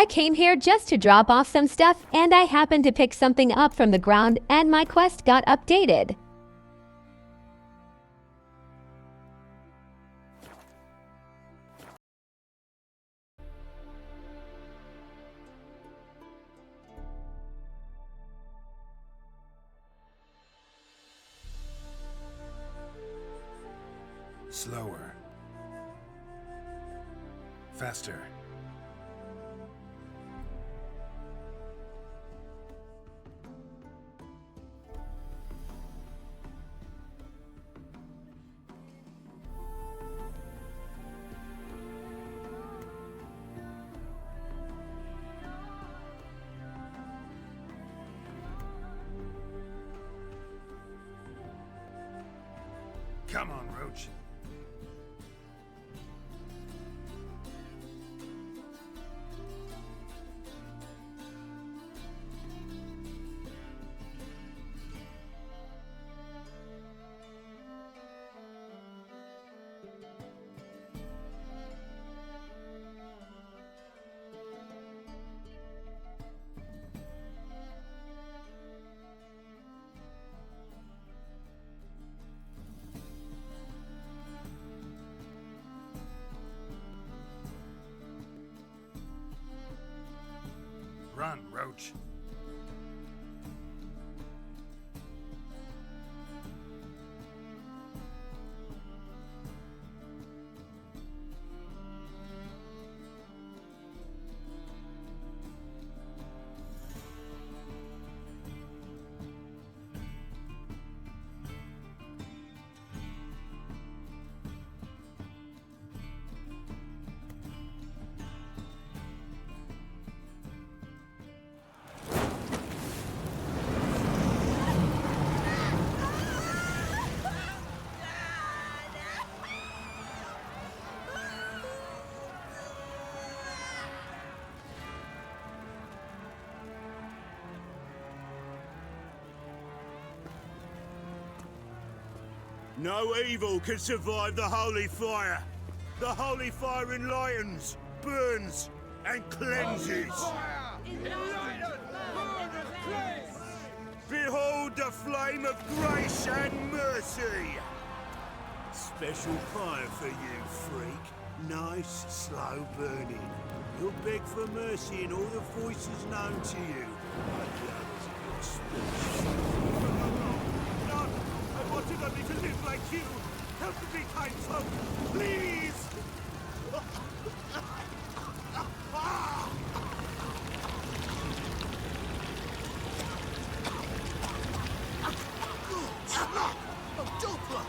I came here just to drop off some stuff, and I happened to pick something up from the ground, and my quest got updated. Slower. Faster. Come on, Roach. Run, Roach. No evil can survive the holy fire. The holy fire enlightens, burns, and cleanses. Behold the flame of grace and mercy. Special fire for you, freak. Nice, slow burning. You'll beg for mercy in all the voices known to you. I wanted only to live like you. Help me, kind folk, please! Doppler!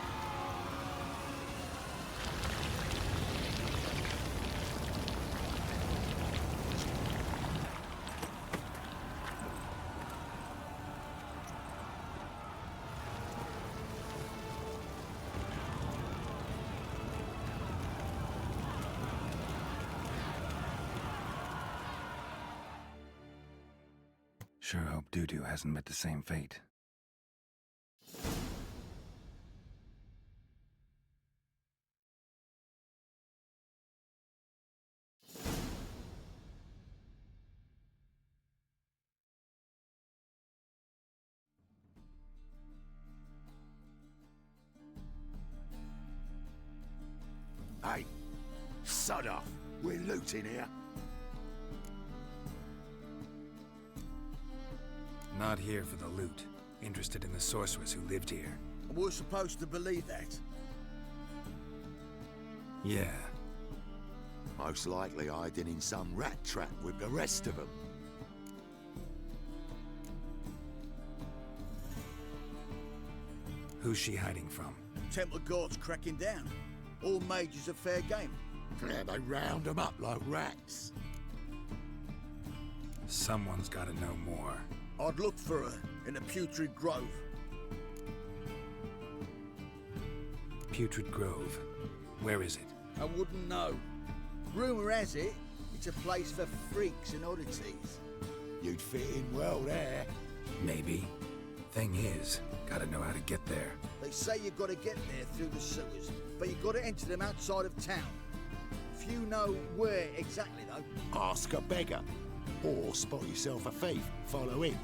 Sure hope Doo-Doo hasn't met the same fate. Hey, sod off. We're looting here. Not here for the loot. Interested in the sorceress who lived here. And we're supposed to believe that. Yeah. Most likely hiding in some rat trap with the rest of them. Who's she hiding from? Templar Guard's cracking down. All mages are fair game. Yeah, they round them up like rats. Someone's gotta know more. I'd look for her in the Putrid Grove. Putrid Grove. Where is it? I wouldn't know. Rumour has it, it's a place for freaks and oddities. You'd fit in well there. Maybe. Thing is, gotta know how to get there. They say you've got to get there through the sewers, but you've got to enter them outside of town. if you know where exactly, though. Ask a beggar. Or spot yourself a thief, follow him.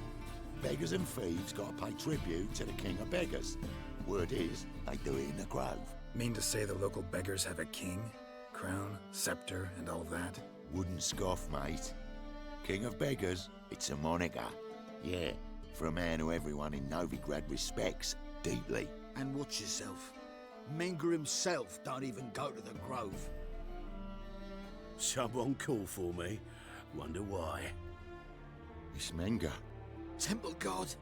Beggars and thieves gotta pay tribute to the king of beggars. Word is, they do it in the grove. Mean to say the local beggars have a king? Crown, scepter, and all that? Wouldn't scoff, mate. King of beggars, it's a moniker. Yeah, for a man who everyone in Novigrad respects deeply. And watch yourself. Menger himself don't even go to the grove. Someone call for me. Wonder why. It's Menger. Temple God.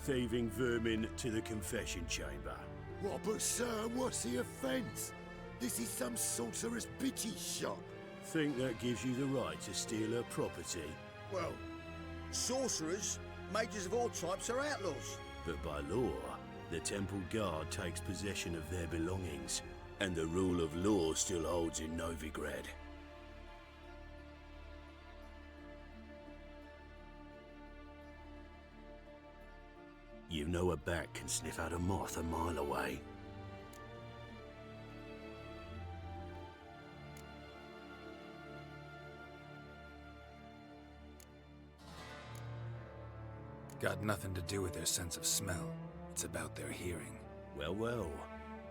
Thieving vermin to the confession chamber. What, but sir, what's the offence? This is some sorcerer's bitchy shop. Think that gives you the right to steal her property? Well, sorcerers, mages of all types are outlaws. But by law, the temple guard takes possession of their belongings, and the rule of law still holds in Novigrad. You know a bat can sniff out a moth a mile away. Got nothing to do with their sense of smell. It's about their hearing. Well, well.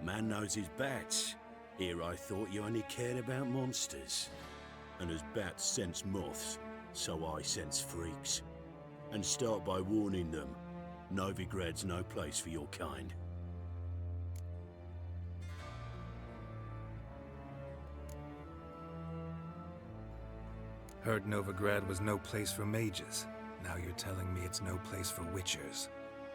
Man knows his bats. Here I thought you only cared about monsters. And as bats sense moths, so I sense freaks. And start by warning them, Novigrad's no place for your kind. Heard Novigrad was no place for mages. Now you're telling me it's no place for witchers.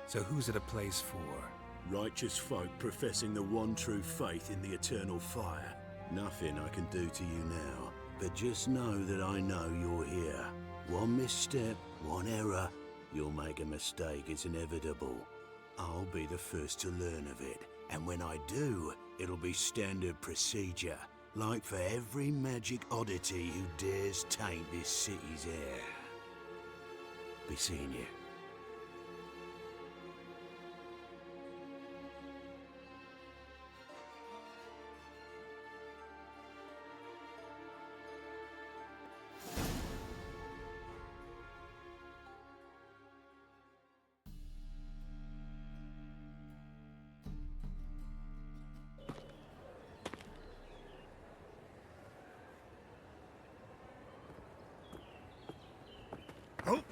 So who's it a place for? Righteous folk professing the one true faith in the eternal fire. Nothing I can do to you now, but just know that I know you're here. One misstep, one error, you'll make a mistake, it's inevitable. I'll be the first to learn of it, and when I do, it'll be standard procedure, like for every magic oddity who dares taint this city's air. Be seeing you. Oh,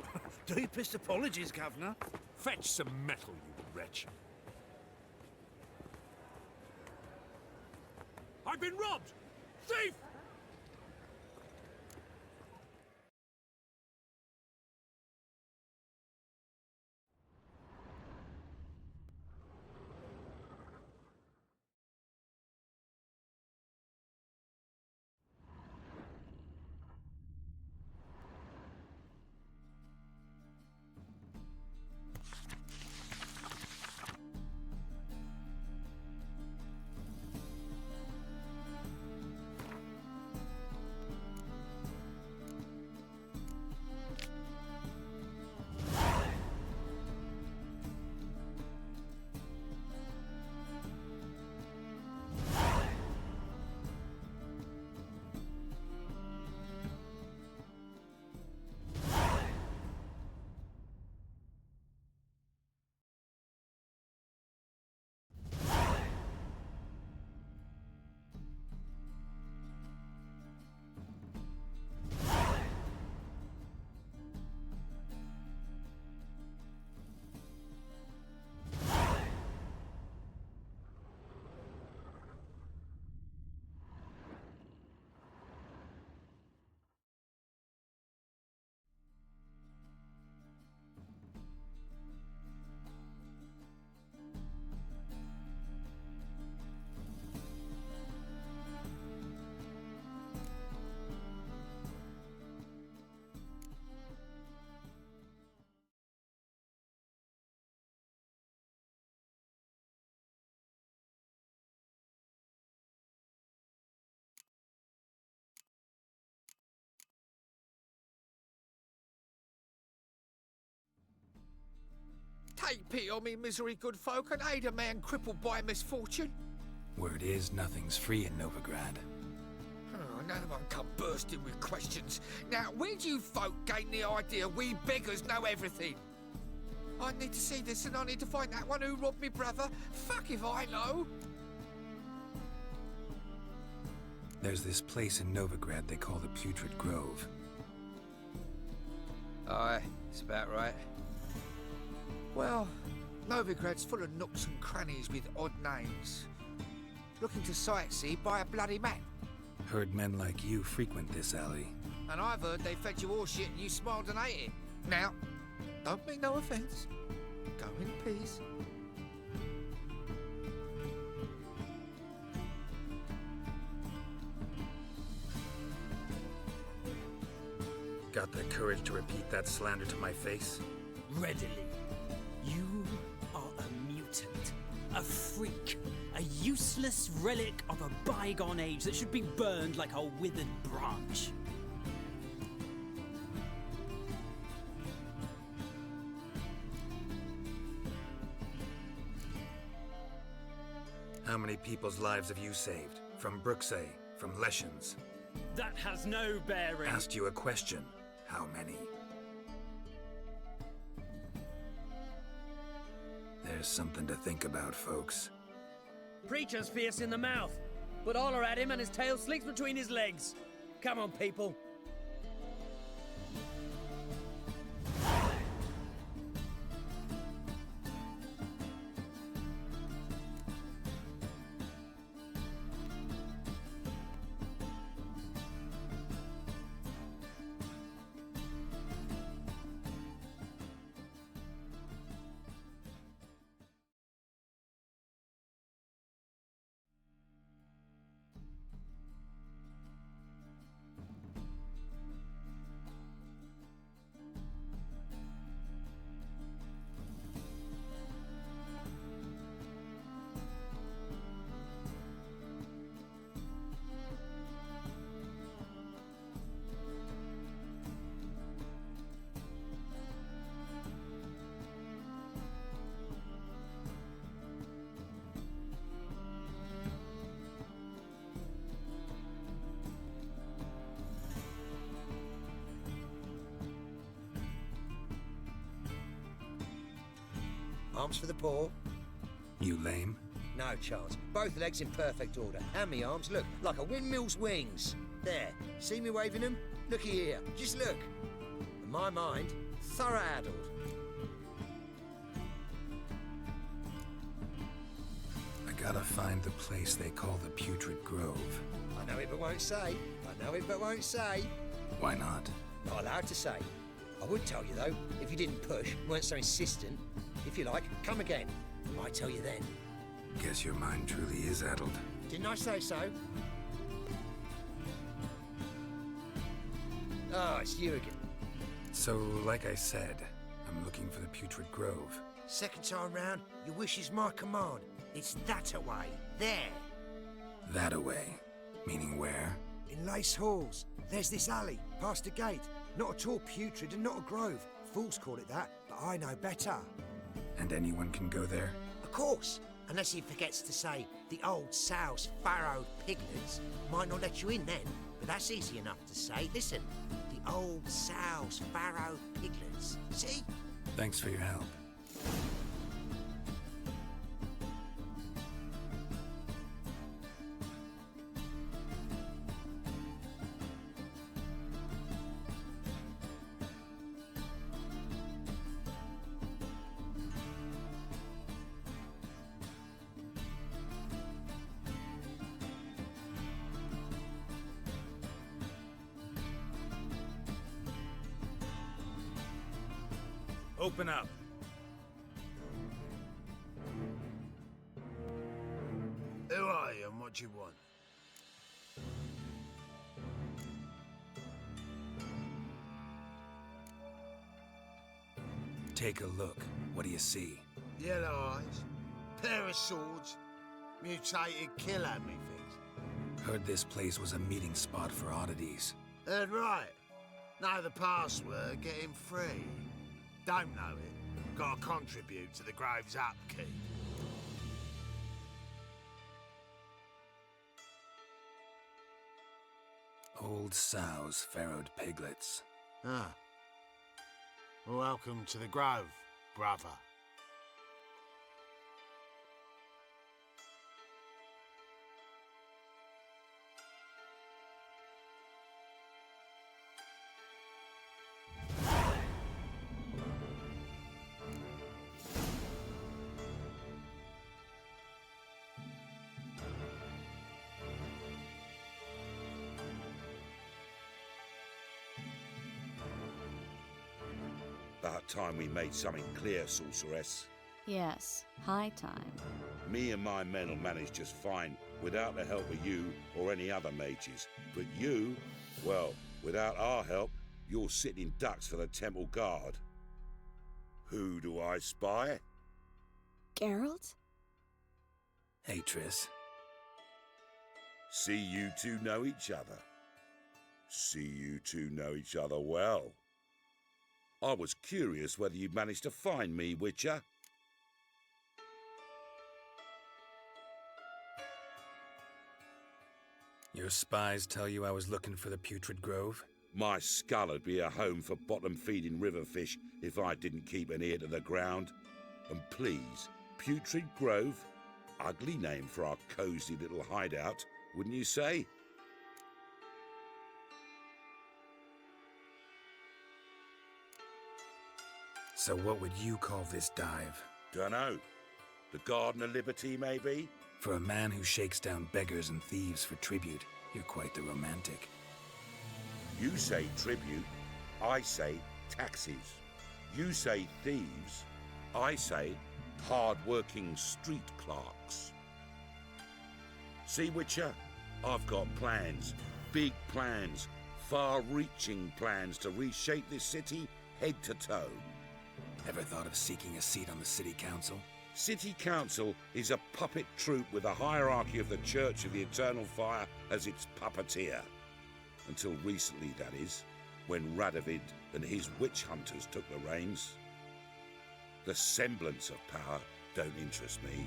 deepest apologies, Governor. Fetch some metal, you wretch. I've been robbed! Thief! Take pity on me, misery, good folk, and aid a man crippled by misfortune. Word is, nothing's free in Novigrad. Oh, another one come bursting with questions. Now, where do you folk gain the idea we beggars know everything? I need to see this and I need to find that one who robbed me brother. Fuck if I know. There's this place in Novigrad they call the Putrid Grove. Aye, it's about right. Well, Novigrad's full of nooks and crannies with odd names. Looking to sightsee, buy a bloody map. Heard men like you frequent this alley. And I've heard they fed you all shit and you smiled and ate it. Now, don't mean no offence. Go in peace. Got the courage to repeat that slander to my face? Readily. You are a mutant, a freak, a useless relic of a bygone age that should be burned like a withered branch. How many people's lives have you saved? From Bruxay, from Leshens? That has no bearing. Asked you a question. How many? There's something to think about, folks. Preacher's fierce in the mouth, but holler at him and his tail slicks between his legs. Come on, people. Arms for the poor. You lame? No chance. Both legs in perfect order. And me arms, look, like a windmill's wings. There. See me waving them? Looky here. Just look. And my mind, thorough addled. I gotta find the place they call the Putrid Grove. I know it but won't say. I know it but won't say. Why not? Not allowed to say. I would tell you though, if you didn't push, weren't so insistent. If you like, come again. I might tell you then. Guess your mind truly is addled. Didn't I say so? Oh, it's you again. So, like I said, I'm looking for the Putrid Grove. Second time round, your wish is my command. It's that away. There. That away? Meaning where? In Lace Halls. There's this alley, past the gate. Not at all putrid and not a grove. Fools call it that, but I know better. And anyone can go there? Of course. Unless he forgets to say the old sow's farrowed piglets. Might not let you in then, but that's easy enough to say. Listen, the old sow's farrowed piglets. See? Thanks for your help. Open up. Who are you and what do you want? Take a look. What do you see? Yellow eyes, pair of swords, mutated killer me things. Heard this place was a meeting spot for oddities. Heard right. Know the password, get him free. Don't know it. Gotta contribute to the Grove's upkeep. Old sows, farrowed piglets. Ah. Welcome to the Grove, brother. About time we made something clear, sorceress. Yes, high time. Me and my men will manage just fine, without the help of you or any other mages. But you, well, without our help, you're sitting ducks for the temple guard. Who do I spy? Geralt? Hey, Triss. See you two know each other. See you two know each other well. I was curious whether you'd managed to find me, Witcher. Your spies tell you I was looking for the Putrid Grove? My skull would be a home for bottom-feeding river fish if I didn't keep an ear to the ground. And please, Putrid Grove? Ugly name for our cosy little hideout, wouldn't you say? So what would you call this dive? Dunno. The Garden of Liberty, maybe? For a man who shakes down beggars and thieves for tribute, you're quite the romantic. You say tribute, I say taxes. You say thieves, I say hard-working street clerks. See, Witcher, I've got plans, big plans, far-reaching plans to reshape this city head to toe. Ever thought of seeking a seat on the city council? City Council is a puppet troupe with a hierarchy of the Church of the Eternal Fire as its puppeteer. Until recently, that is, when Radovid and his witch hunters took the reins. The semblance of power don't interest me.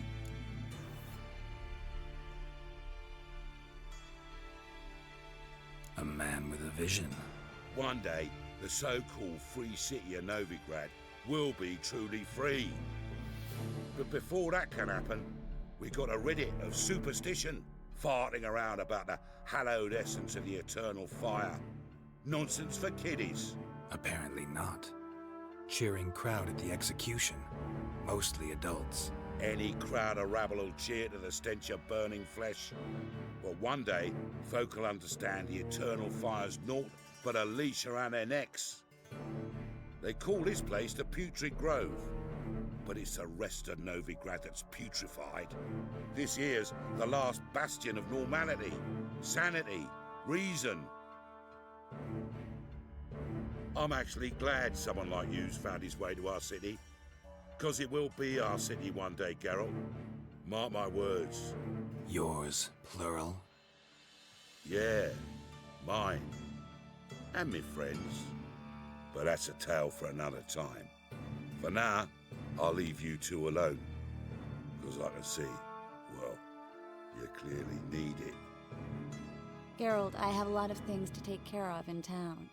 A man with a vision. One day, the so-called free city of Novigrad will be truly free. But before that can happen, we got to rid it of superstition, farting around about the hallowed essence of the eternal fire. Nonsense for kiddies. Apparently not. Cheering crowd at the execution. Mostly adults. Any crowd of rabble will cheer to the stench of burning flesh. But one day, folk will understand the eternal fire's naught but a leash around their necks. They call this place the Putrid Grove, but it's the rest of Novigrad that's putrefied. This here's the last bastion of normality, sanity, reason. I'm actually glad someone like you's found his way to our city, because it will be our city one day, Geralt. Mark my words. Yours, plural? Yeah, mine. And me friends. But that's a tale for another time. For now, I'll leave you two alone. Because I can see, well, you clearly need it. Geralt, I have a lot of things to take care of in town.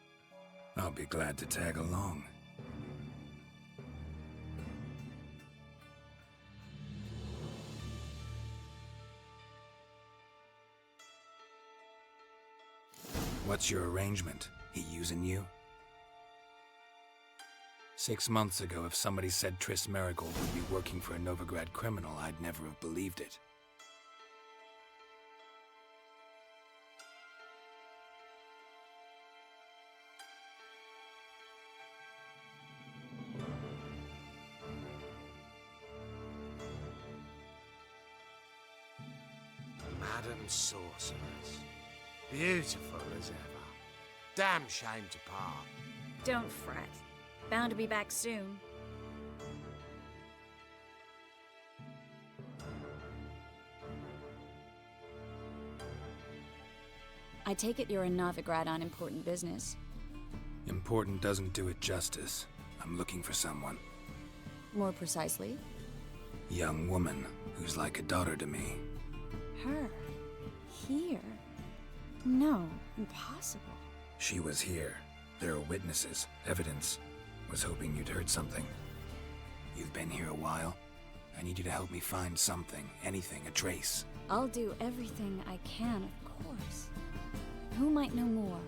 I'll be glad to tag along. What's your arrangement? He using you? 6 months ago, if somebody said Triss Merigold would be working for a Novigrad criminal, I'd never have believed it. Madam Sorceress. Beautiful as ever. Damn shame to part. Don't fret. Bound to be back soon. I take it you're in Novigrad on important business. Important doesn't do it justice. I'm looking for someone. More precisely? Young woman who's like a daughter to me. Her. Here. No, impossible. She was here. There are witnesses, evidence. Was hoping you'd heard something. You've been here a while. I need you to help me find something, anything, a trace. I'll do everything I can, of course. Who might know more?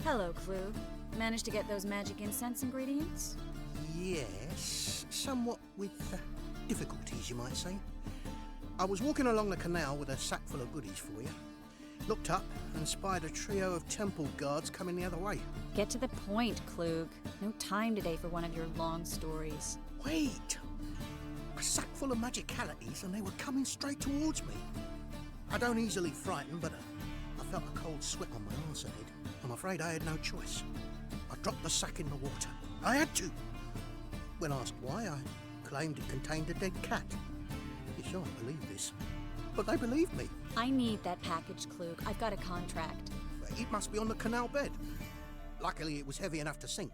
Hello, Clue. Managed to get those magic incense ingredients? Yes, somewhat with difficulties, you might say. I was walking along the canal with a sack full of goodies for you. Looked up and spied a trio of temple guards coming the other way. Get to the point, Klug. No time today for one of your long stories. Wait! A sack full of magicalities and they were coming straight towards me. I don't easily frighten, but I felt a cold sweat on my arse, I did. I'm afraid I had no choice. I dropped the sack in the water. I had to. When asked why, I claimed it contained a dead cat. You shan't believe this, but they believed me. I need that package, Klug. I've got a contract. It must be on the canal bed. Luckily, it was heavy enough to sink.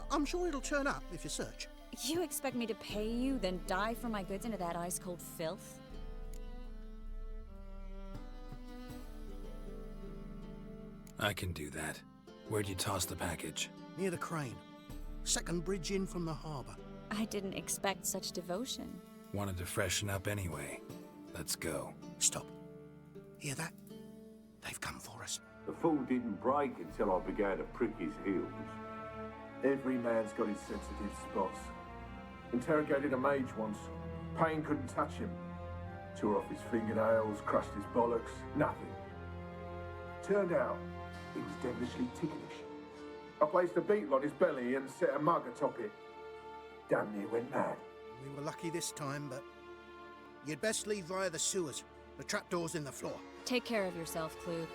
I'm sure it'll turn up if you search. You expect me to pay you, then dive for my goods into that ice-cold filth? I can do that. Where'd you toss the package? Near the crane. Second bridge in from the harbour. I didn't expect such devotion. Wanted to freshen up anyway. Let's go. Stop. Hear that? They've come for us. The fall didn't break until I began to prick his heels. Every man's got his sensitive spots. Interrogated a mage once. Pain couldn't touch him. Tore off his fingernails, crushed his bollocks, nothing. Turned out, he was devilishly ticklish. I placed a beetle on his belly and set a mug atop it. Damn near went mad. We were lucky this time, but you'd best leave via the sewers. The trapdoor's in the floor. Take care of yourself, Klug.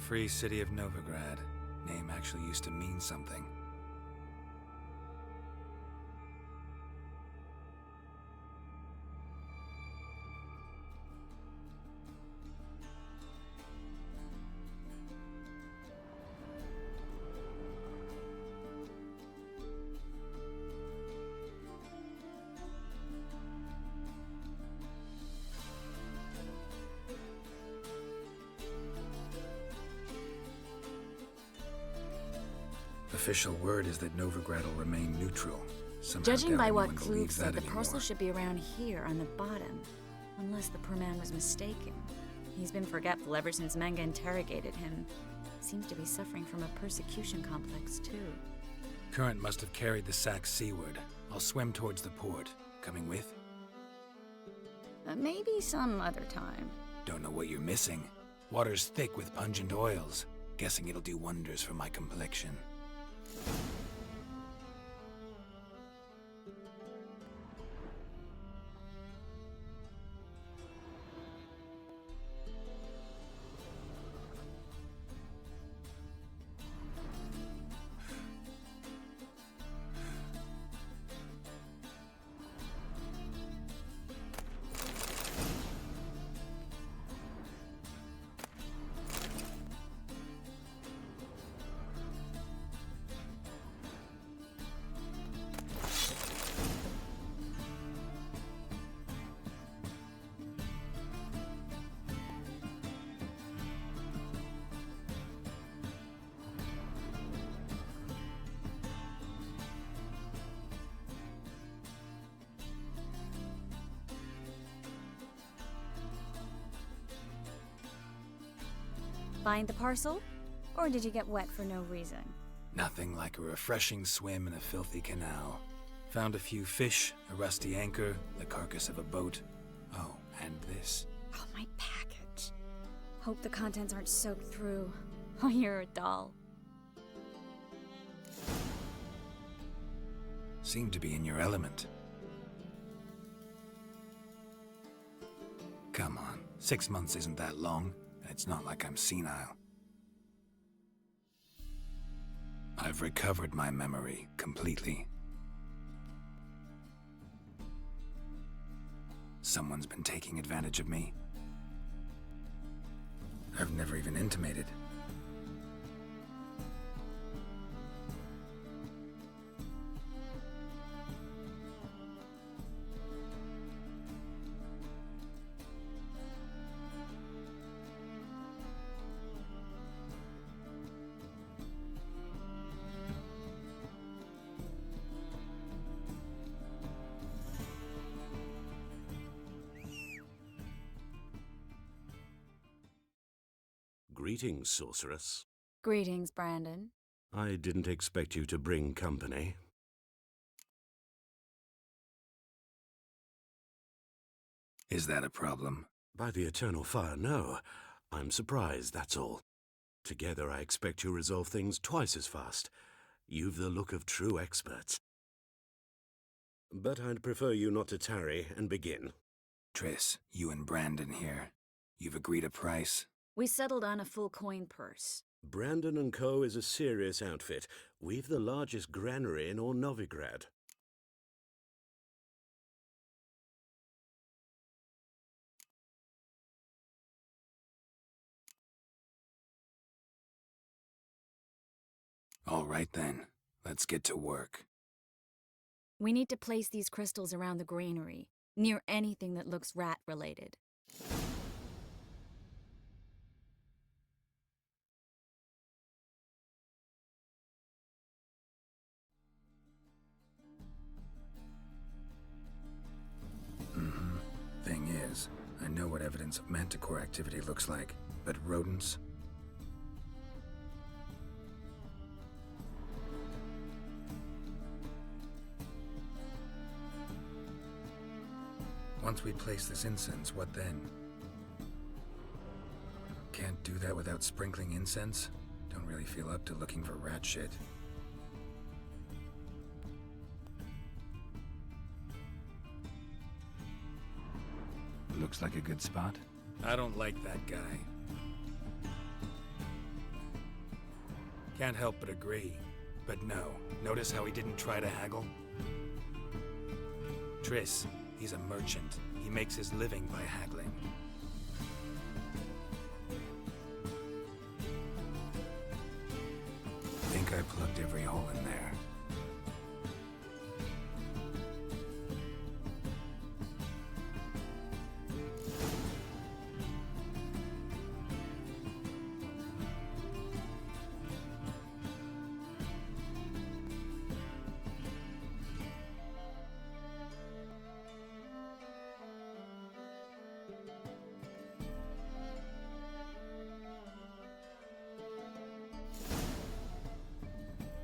Free City of Novigrad. Name actually used to mean something. Official word is that Novigrad will remain neutral. Somehow Judging by doubt what anyone Klug believes said, that the anymore. parcel should be around here on the bottom. Unless the poor man was mistaken. He's been forgetful ever since Manga interrogated him. Seems to be suffering from a persecution complex, too. Current must have carried the sack seaward. I'll swim towards the port. Coming with? Maybe some other time. Don't know what you're missing. Water's thick with pungent oils. Guessing it'll do wonders for my complexion. Find the parcel? Or did you get wet for no reason? Nothing like a refreshing swim in a filthy canal. Found a few fish, a rusty anchor, the carcass of a boat. Oh, and this. Oh, my package. Hope the contents aren't soaked through. Oh, you're a doll. Seem to be in your element. Come on, 6 months isn't that long, and it's not like I'm senile. I've recovered my memory completely. Someone's been taking advantage of me. I've never even intimated. Greetings, sorceress. Greetings, Brandon. I didn't expect you to bring company. Is that a problem? By the eternal fire, no. I'm surprised, that's all. Together I expect you resolve things twice as fast. You've the look of true experts. But I'd prefer you not to tarry and begin. Triss, you and Brandon here. You've agreed a price? We settled on a full coin purse. Brandon & Co. is a serious outfit. We've the largest granary in all Novigrad. All right then, let's get to work. We need to place these crystals around the granary, near anything that looks rat-related. Thing is, I know what evidence of manticore activity looks like, but rodents? Once we place this incense, what then? Can't do that without sprinkling incense? Don't really feel up to looking for rat shit. Looks like a good spot. I don't like that guy. Can't help but agree. But no, notice how he didn't try to haggle? Triss, he's a merchant. He makes his living by haggling. Think I plugged every hole in there.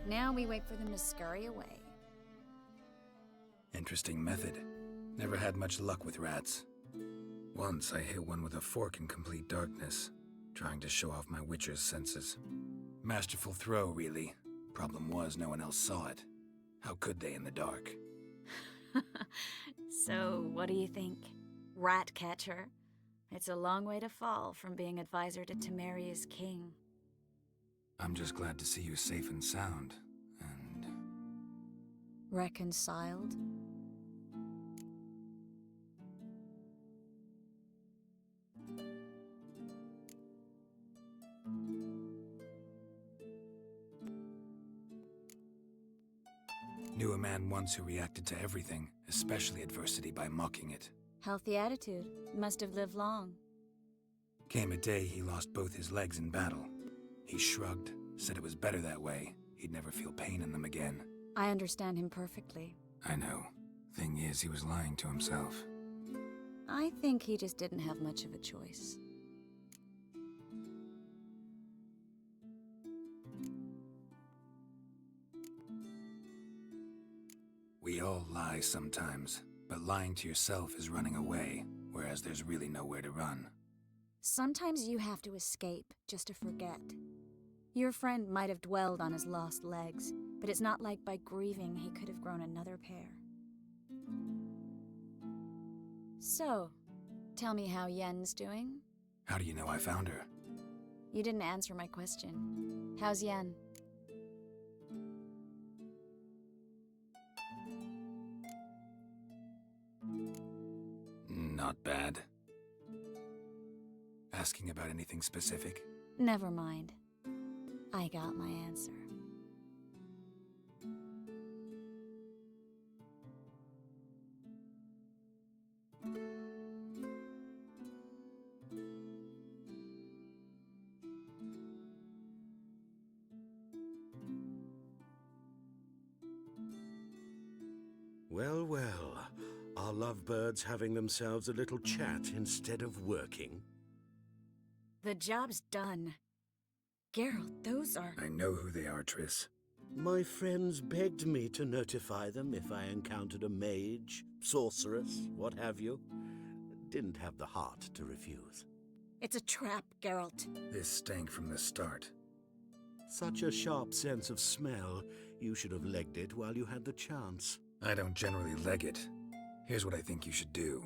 Now we wait for them to scurry away. Interesting method. Never had much luck with rats. Once I hit one with a fork in complete darkness, trying to show off my witcher's senses. Masterful throw, really. Problem was, no one else saw it. How could they in the dark? So, what do you think? Rat catcher? It's a long way to fall from being advisor to Temeria's king. I'm just glad to see you safe and sound, and... Reconciled? Knew a man once who reacted to everything, especially adversity, by mocking it. Healthy attitude. Must have lived long. Came a day he lost both his legs in battle. He shrugged, said it was better that way. He'd never feel pain in them again. I understand him perfectly. I know. Thing is, he was lying to himself. I think he just didn't have much of a choice. lie sometimes, but lying to yourself is running away, whereas there's really nowhere to run. Sometimes you have to escape just to forget. Your friend might have dwelled on his lost legs, but it's not like by grieving he could have grown another pair. So, tell me how Yen's doing? How do you know I found her? You didn't answer my question. How's Yen? Not bad. Asking about anything specific? Never mind. I got my answer. Well, well. Are lovebirds having themselves a little chat instead of working? The job's done. Geralt, those are... I know who they are, Triss. My friends begged me to notify them if I encountered a mage, sorceress, what have you. Didn't have the heart to refuse. It's a trap, Geralt. This stank from the start. Such a sharp sense of smell. You should have legged it while you had the chance. I don't generally leg it. Here's what I think you should do.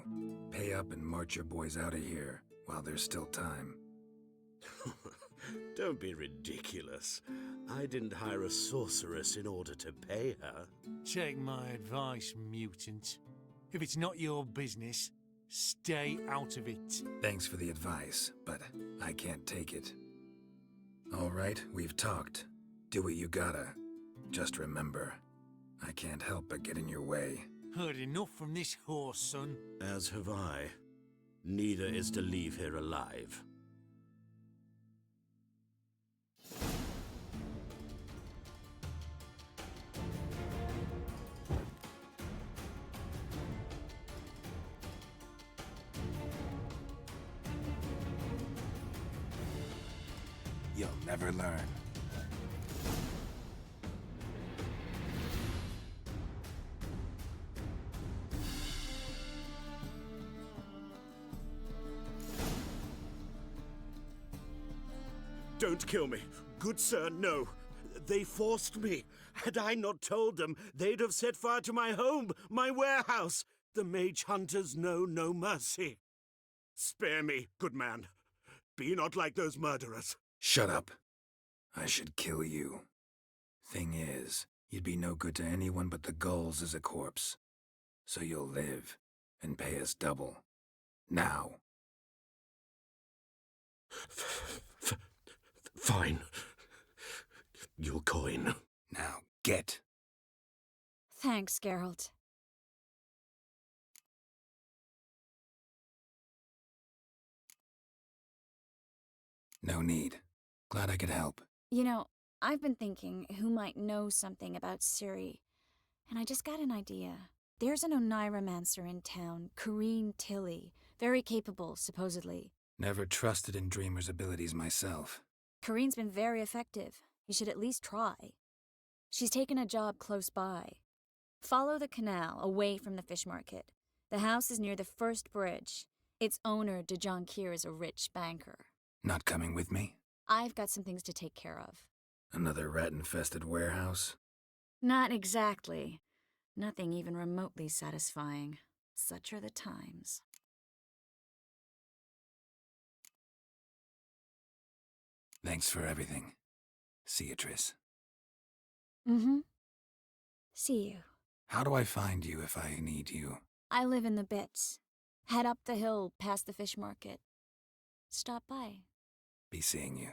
Pay up and march your boys out of here while there's still time. Don't be ridiculous. I didn't hire a sorceress in order to pay her. Take my advice, mutant. If it's not your business, stay out of it. Thanks for the advice, but I can't take it. All right, we've talked. Do what you gotta. Just remember, I can't help but get in your way. Heard enough from this horse, son. As have I. Neither is to leave here alive. You'll never learn. Don't kill me. Good sir, no. They forced me. Had I not told them, they'd have set fire to my home, my warehouse. The mage hunters know no mercy. Spare me, good man. Be not like those murderers. Shut up. I should kill you. Thing is, you'd be no good to anyone but the gulls as a corpse. So you'll live and pay us double. Now. Fine. Your coin. Now, get. Thanks, Geralt. No need. Glad I could help. You know, I've been thinking who might know something about Ciri, and I just got an idea. There's an Oneiromancer in town, Corrine Tilly. Very capable, supposedly. Never trusted in Dreamer's abilities myself. Corrine's been very effective. You should at least try. She's taken a job close by. Follow the canal, away from the fish market. The house is near the first bridge. Its owner, De Jonquier, is a rich banker. Not coming with me? I've got some things to take care of. Another rat-infested warehouse? Not exactly. Nothing even remotely satisfying. Such are the times. Thanks for everything. See you, Triss. Mm-hmm. See you. How do I find you if I need you? I live in the Bits. Head up the hill past the fish market. Stop by. Be seeing you.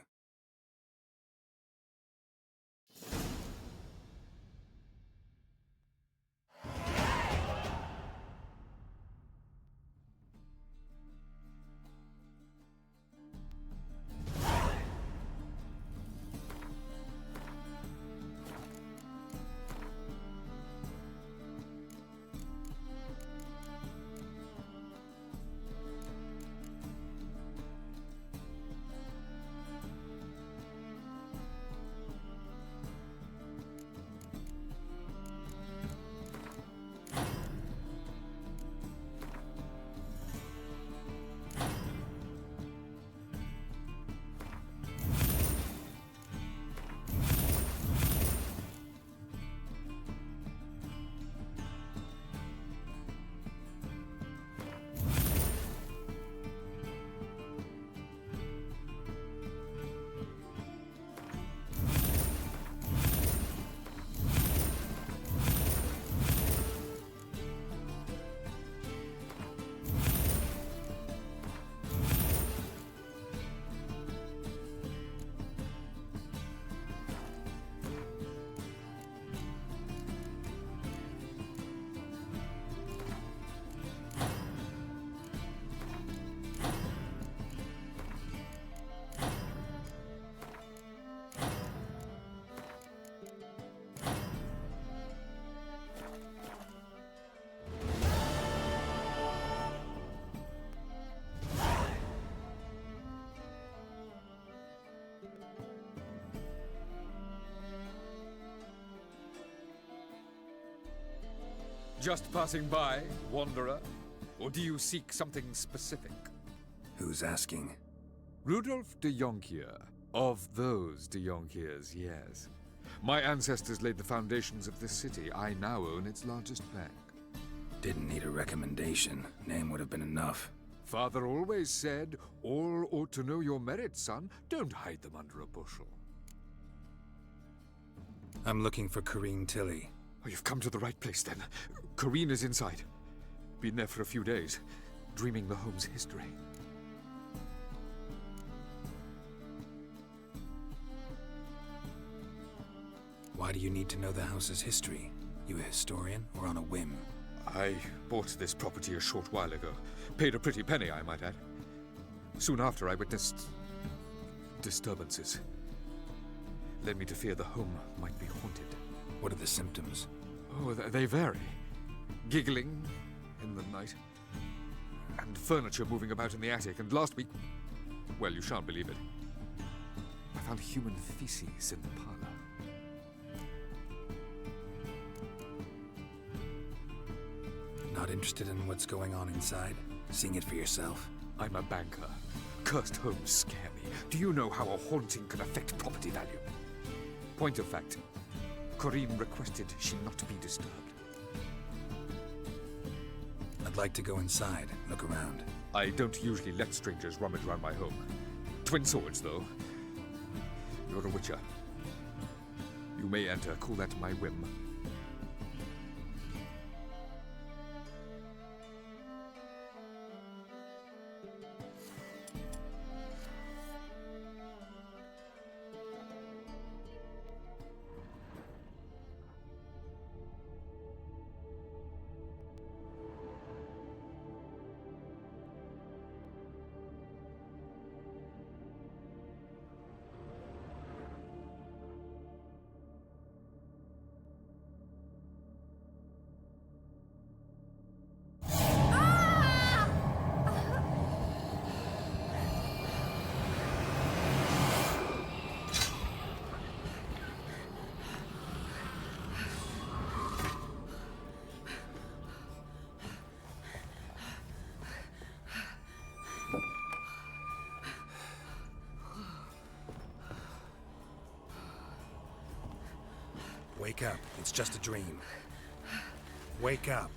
Just passing by, wanderer? Or do you seek something specific? Who's asking? Rudolf de Jonkier. Of those de Jonkiers, yes. My ancestors laid the foundations of this city. I now own its largest bank. Didn't need a recommendation. Name would have been enough. Father always said, all ought to know your merits, son. Don't hide them under a bushel. I'm looking for Corrine Tilly. Oh, you've come to the right place, then. Corrine is inside. Been there for a few days, dreaming the home's history. Why do you need to know the house's history? You a historian, or on a whim? I bought this property a short while ago. Paid a pretty penny, I might add. Soon after, I witnessed disturbances. Led me to fear the home might be haunted. What are the symptoms? Oh, they vary. Giggling in the night, and furniture moving about in the attic, and last week, well, you shan't believe it, I found human feces in the parlor. Not interested in what's going on inside? Seeing it for yourself? I'm a banker. Cursed homes scare me. Do you know how a haunting can affect property value? Point of fact, Corrine requested she not be disturbed. I'd like to go inside, look around. I don't usually let strangers rummage around my home. Twin swords, though. You're a witcher. You may enter, call that my whim. Wake up. It's just a dream. Wake up.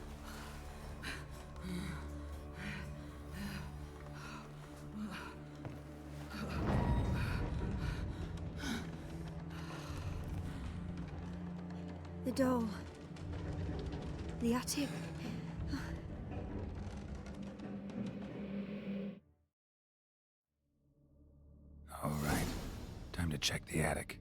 The doll. The attic. All right. Time to check the attic.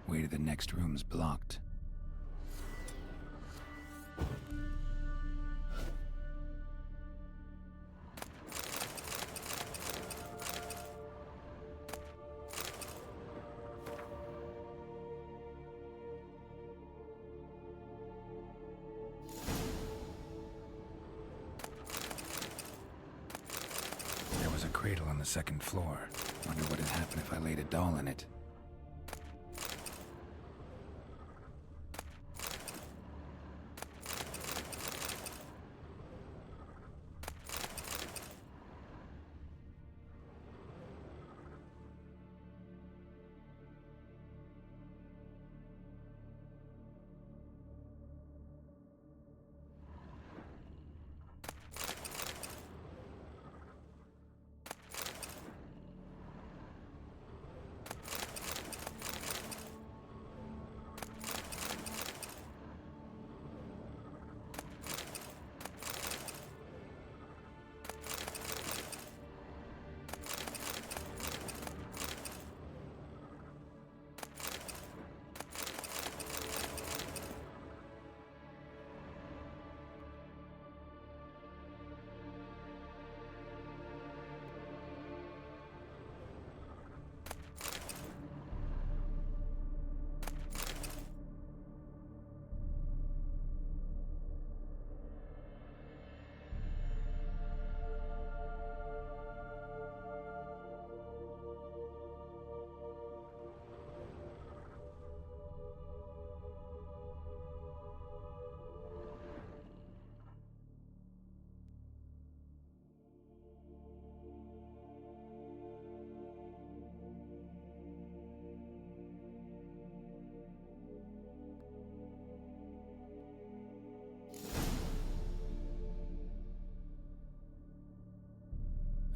Way to the next room's blocked. There was a cradle on the second floor. Wonder what would happen if I laid a doll in it.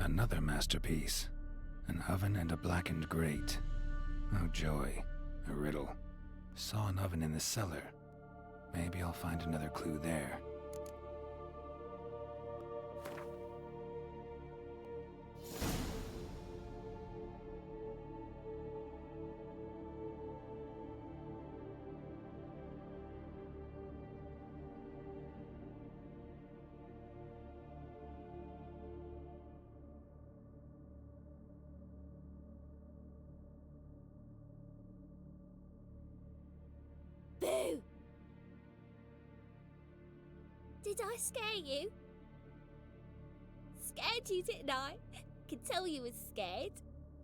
Another masterpiece. An oven and a blackened grate. Oh joy. A riddle. Saw an oven in the cellar. Maybe I'll find another clue there. Boo! Did I scare you? Scared you, didn't I? Could tell you was scared.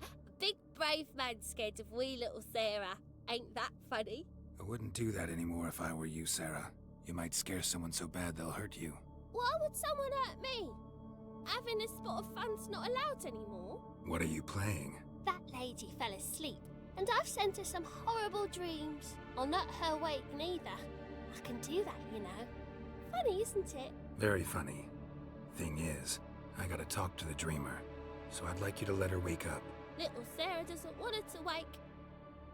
A big brave man scared of wee little Sarah. Ain't that funny? I wouldn't do that anymore if I were you, Sarah. You might scare someone so bad they'll hurt you. Why would someone hurt me? Having a spot of fun's not allowed anymore. What are you playing? That lady fell asleep, and I've sent her some horrible dreams. I'll not her wake neither. I can do that, you know. Funny, isn't it? Very funny. Thing is, I gotta talk to the dreamer, so I'd like you to let her wake up. Little Sarah doesn't want her to wake.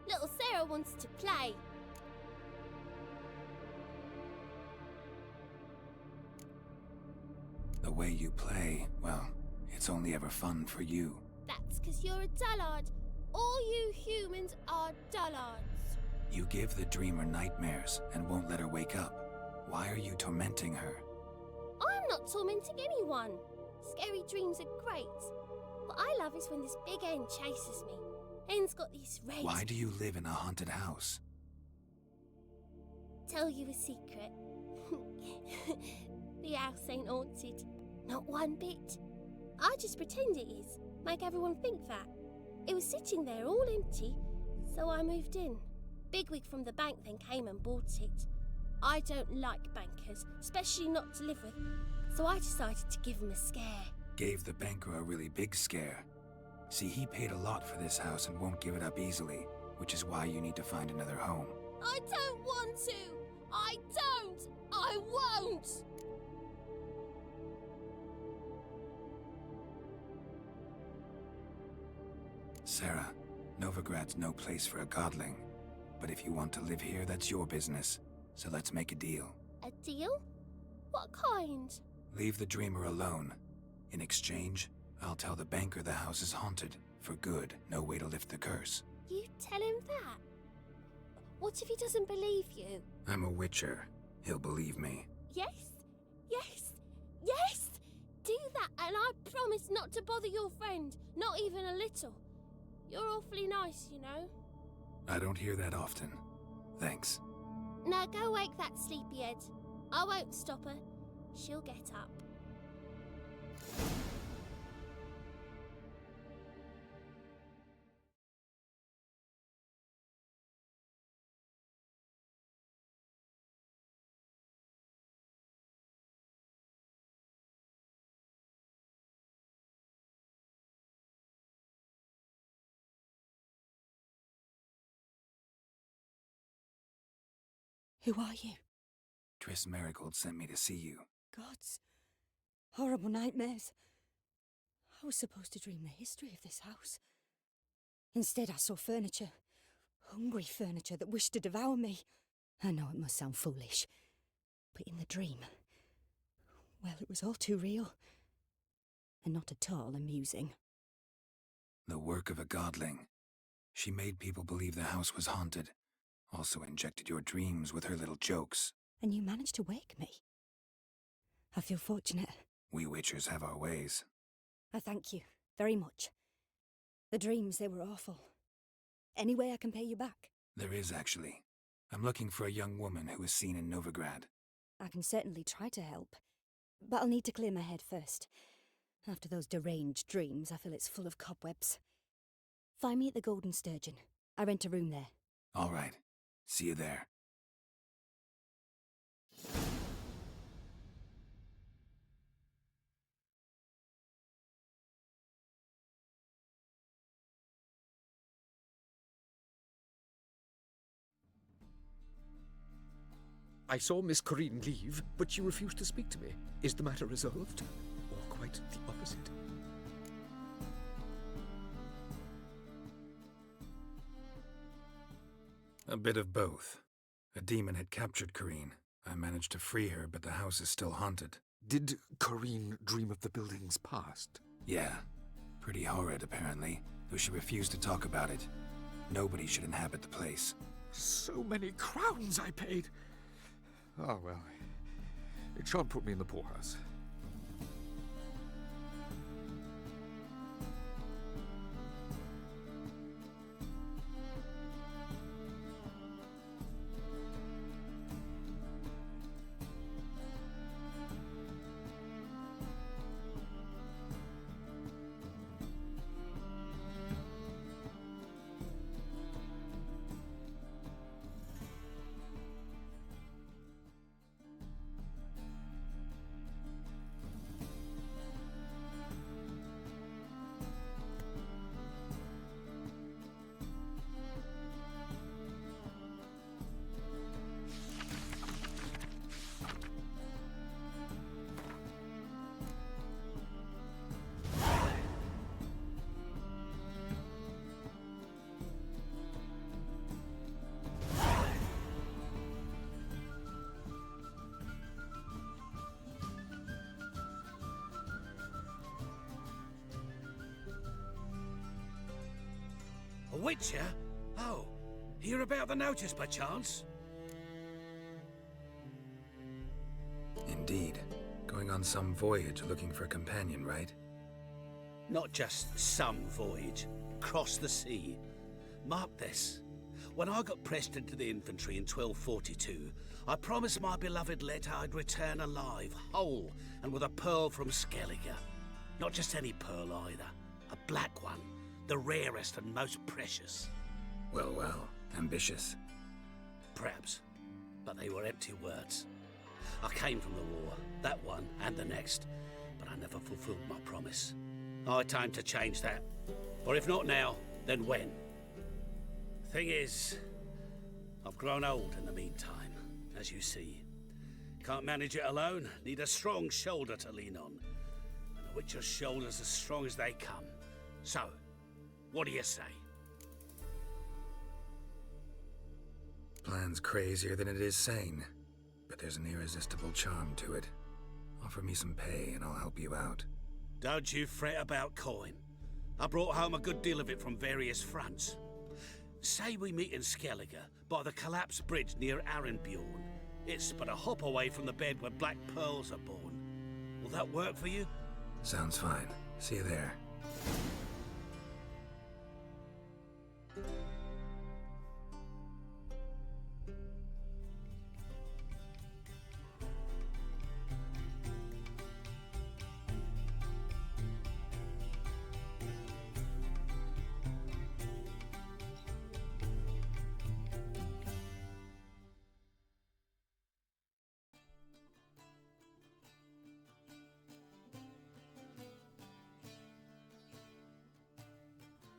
Little Sarah wants to play. The way you play, well, it's only ever fun for you. That's 'cause you're a dullard. All you humans are dullards. You give the dreamer nightmares and won't let her wake up. Why are you tormenting her? I'm not tormenting anyone. Scary dreams are great. What I love is when this big hen chases me. Hen's got these red... Why do you live in a haunted house? Tell you a secret. The house ain't haunted. Not one bit. I just pretend it is. Make everyone think that. It was sitting there all empty, so I moved in. Bigwig from the bank then came and bought it. I don't like bankers, especially not to live with, so I decided to give him a scare. Gave the banker a really big scare. See, he paid a lot for this house and won't give it up easily, which is why you need to find another home. I don't want to! I don't! I won't! Sarah, Novigrad's no place for a godling. But if you want to live here, that's your business. So let's make a deal. A deal? What kind? Leave the dreamer alone. In exchange, I'll tell the banker the house is haunted. For good, no way to lift the curse. You tell him that? What if he doesn't believe you? I'm a witcher. He'll believe me. Yes? Yes? Yes! Do that and I promise not to bother your friend. Not even a little. You're awfully nice, you know. I don't hear that often. Thanks. Now go wake that sleepyhead. I won't stop her. She'll get up. Who are you? Triss Marigold sent me to see you. Gods. Horrible nightmares. I was supposed to dream the history of this house. Instead, I saw furniture. Hungry furniture that wished to devour me. I know it must sound foolish, but in the dream, well, it was all too real. And not at all amusing. The work of a godling. She made people believe the house was haunted. Also injected your dreams with her little jokes. And you managed to wake me. I feel fortunate. We witchers have our ways. I thank you very much. The dreams, they were awful. Any way I can pay you back? There is, actually. I'm looking for a young woman who was seen in Novigrad. I can certainly try to help. But I'll need to clear my head first. After those deranged dreams, I feel it's full of cobwebs. Find me at the Golden Sturgeon. I rent a room there. All right. See you there. I saw Miss Corinne leave, but she refused to speak to me. Is the matter resolved? Or quite the opposite? A bit of both. A demon had captured Corrine. I managed to free her, but the house is still haunted. Did Corrine dream of the building's past? Yeah. Pretty horrid, apparently, though she refused to talk about it. Nobody should inhabit the place. So many crowns I paid! Oh, well. It shan't put me in the poorhouse. A witcher? Oh, hear about the notice by chance? Indeed. Going on some voyage looking for a companion, right? Not just some voyage. Across the sea. Mark this. When I got pressed into the infantry in 1242, I promised my beloved Let I'd return alive, whole, and with a pearl from Skellige. Not just any pearl either. A black one. The rarest and most precious. Well, well. Ambitious. Perhaps. But they were empty words. I came from the war, that one and the next, but I never fulfilled my promise. I had time to change that. Or if not now, then when? Thing is, I've grown old in the meantime, as you see. Can't manage it alone, need a strong shoulder to lean on. And a witcher's shoulder's as strong as they come. So, what do you say? Plan's crazier than it is sane, but there's an irresistible charm to it. Offer me some pay and I'll help you out. Don't you fret about coin. I brought home a good deal of it from various fronts. Say we meet in Skellige, by the collapsed bridge near Arenbjorn. It's but a hop away from the bed where black pearls are born. Will that work for you? Sounds fine. See you there.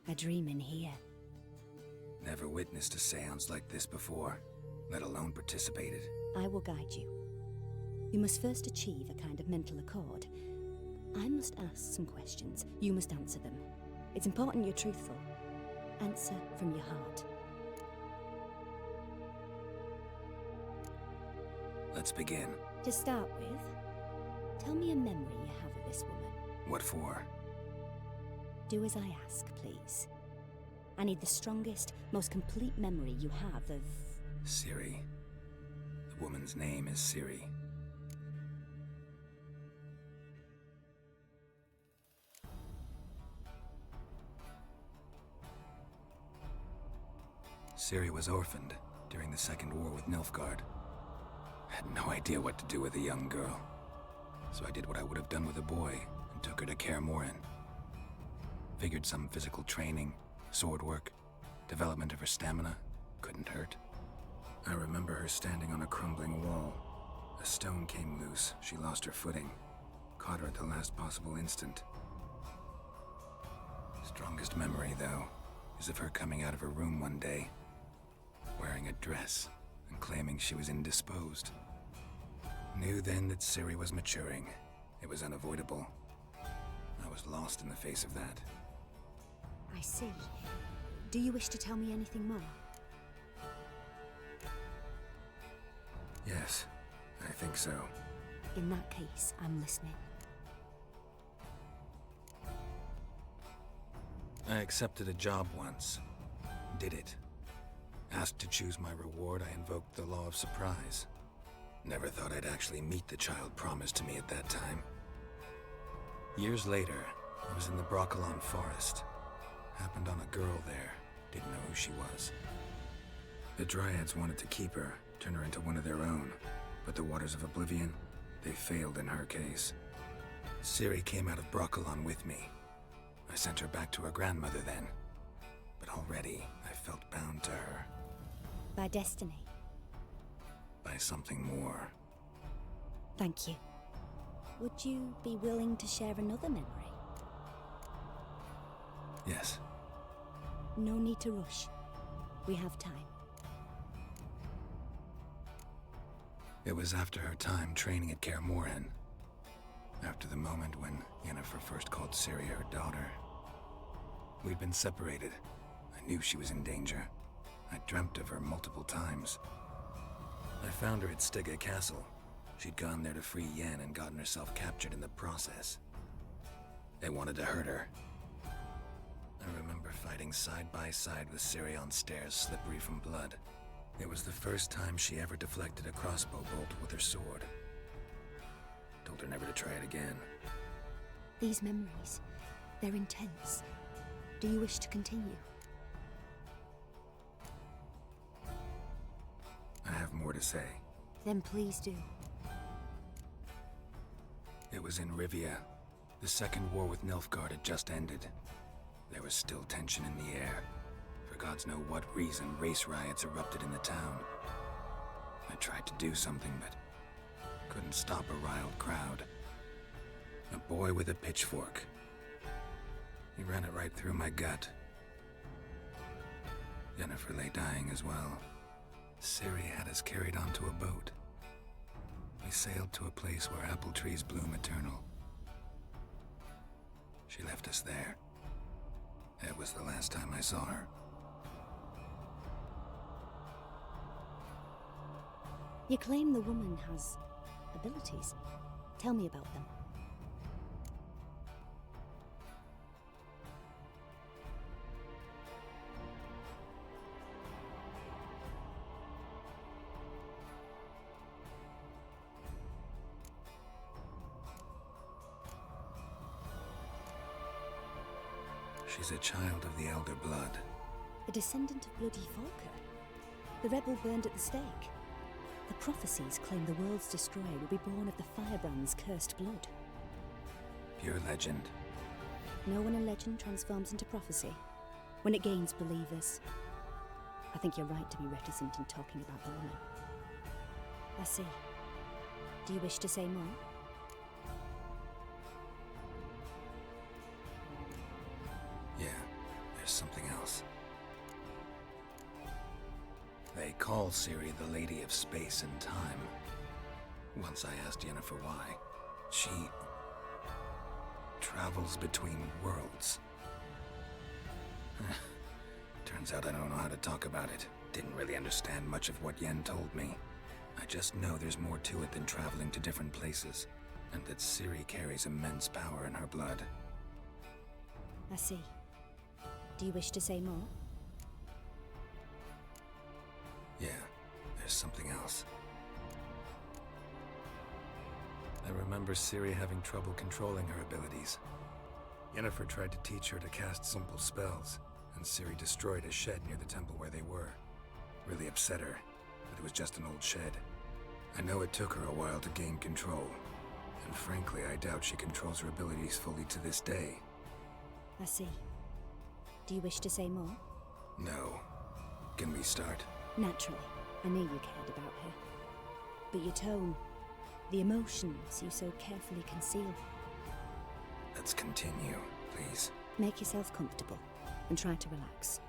A dream in here. Never witnessed a seance like this before, let alone participated. I will guide you. You must first achieve a kind of mental accord. I must ask some questions. You must answer them. It's important you're truthful. Answer from your heart. Let's begin. To start with, tell me a memory you have of this woman. What for? Do as I ask, please. I need the strongest, most complete memory you have of... Ciri. The woman's name is Ciri. Ciri was orphaned during the Second War with Nilfgaard. Had no idea what to do with a young girl. So I did what I would have done with a boy and took her to Kaer Morhen. Figured some physical training, sword work, development of her stamina couldn't hurt. I remember her standing on a crumbling wall. A stone came loose, she lost her footing. Caught her at the last possible instant. Strongest memory, though, is of her coming out of her room one day, wearing a dress and claiming she was indisposed. Knew then that Ciri was maturing. It was unavoidable. I was lost in the face of that. I see. Do you wish to tell me anything more? Yes, I think so. In that case, I'm listening. I accepted a job once. Did it. Asked to choose my reward, I invoked the law of surprise. Never thought I'd actually meet the child promised to me at that time. Years later, I was in the Broccolon forest. Happened on a girl there. Didn't know who she was. The Dryads wanted to keep her, turn her into one of their own. But the Waters of Oblivion, they failed in her case. Ciri came out of Broccolon with me. I sent her back to her grandmother then. But already, I felt bound to her. By destiny. By something more. Thank you. Would you be willing to share another memory? Yes. No need to rush. We have time. It was after her time training at Kaer Morhen. After the moment when Yennefer first called Ciri her daughter. We'd been separated. I knew she was in danger. I dreamt of her multiple times. I found her at Stygga Castle. She'd gone there to free Yen and gotten herself captured in the process. They wanted to hurt her. I remember fighting side by side with Ciri on stairs slippery from blood. It was the first time she ever deflected a crossbow bolt with her sword. Told her never to try it again. These memories, they're intense. Do you wish to continue? I have more to say. Then please do. It was in Rivia. The second war with Nilfgaard had just ended. There was still tension in the air. For gods know what reason, race riots erupted in the town. I tried to do something, but couldn't stop a riled crowd. A boy with a pitchfork. He ran it right through my gut. Yennefer lay dying as well. Ciri had us carried onto a boat. We sailed to a place where apple trees bloom eternal. She left us there. That was the last time I saw her. You claim the woman has abilities. Tell me about them. She's a child of the Elder Blood. A descendant of bloody Volker. The rebel burned at the stake. The prophecies claim the world's destroyer will be born of the firebrand's cursed blood. Pure legend. No one in legend transforms into prophecy when it gains believers. I think you're right to be reticent in talking about the woman. I see. Do you wish to say more? Yeah, there's something else. They call Ciri the Lady of Space and Time. Once I asked Yennefer why. She travels between worlds. Turns out I don't know how to talk about it. Didn't really understand much of what Yen told me. I just know there's more to it than traveling to different places, and that Ciri carries immense power in her blood. I see. Do you wish to say more? Yeah, there's something else. I remember Ciri having trouble controlling her abilities. Yennefer tried to teach her to cast simple spells, and Ciri destroyed a shed near the temple where they were. Really upset her, but it was just an old shed. I know it took her a while to gain control, and frankly, I doubt she controls her abilities fully to this day. I see. Do you wish to say more? No. Can we start? Naturally. I knew you cared about her. But your tone, the emotions you so carefully conceal. Let's continue, please. Make yourself comfortable and try to relax.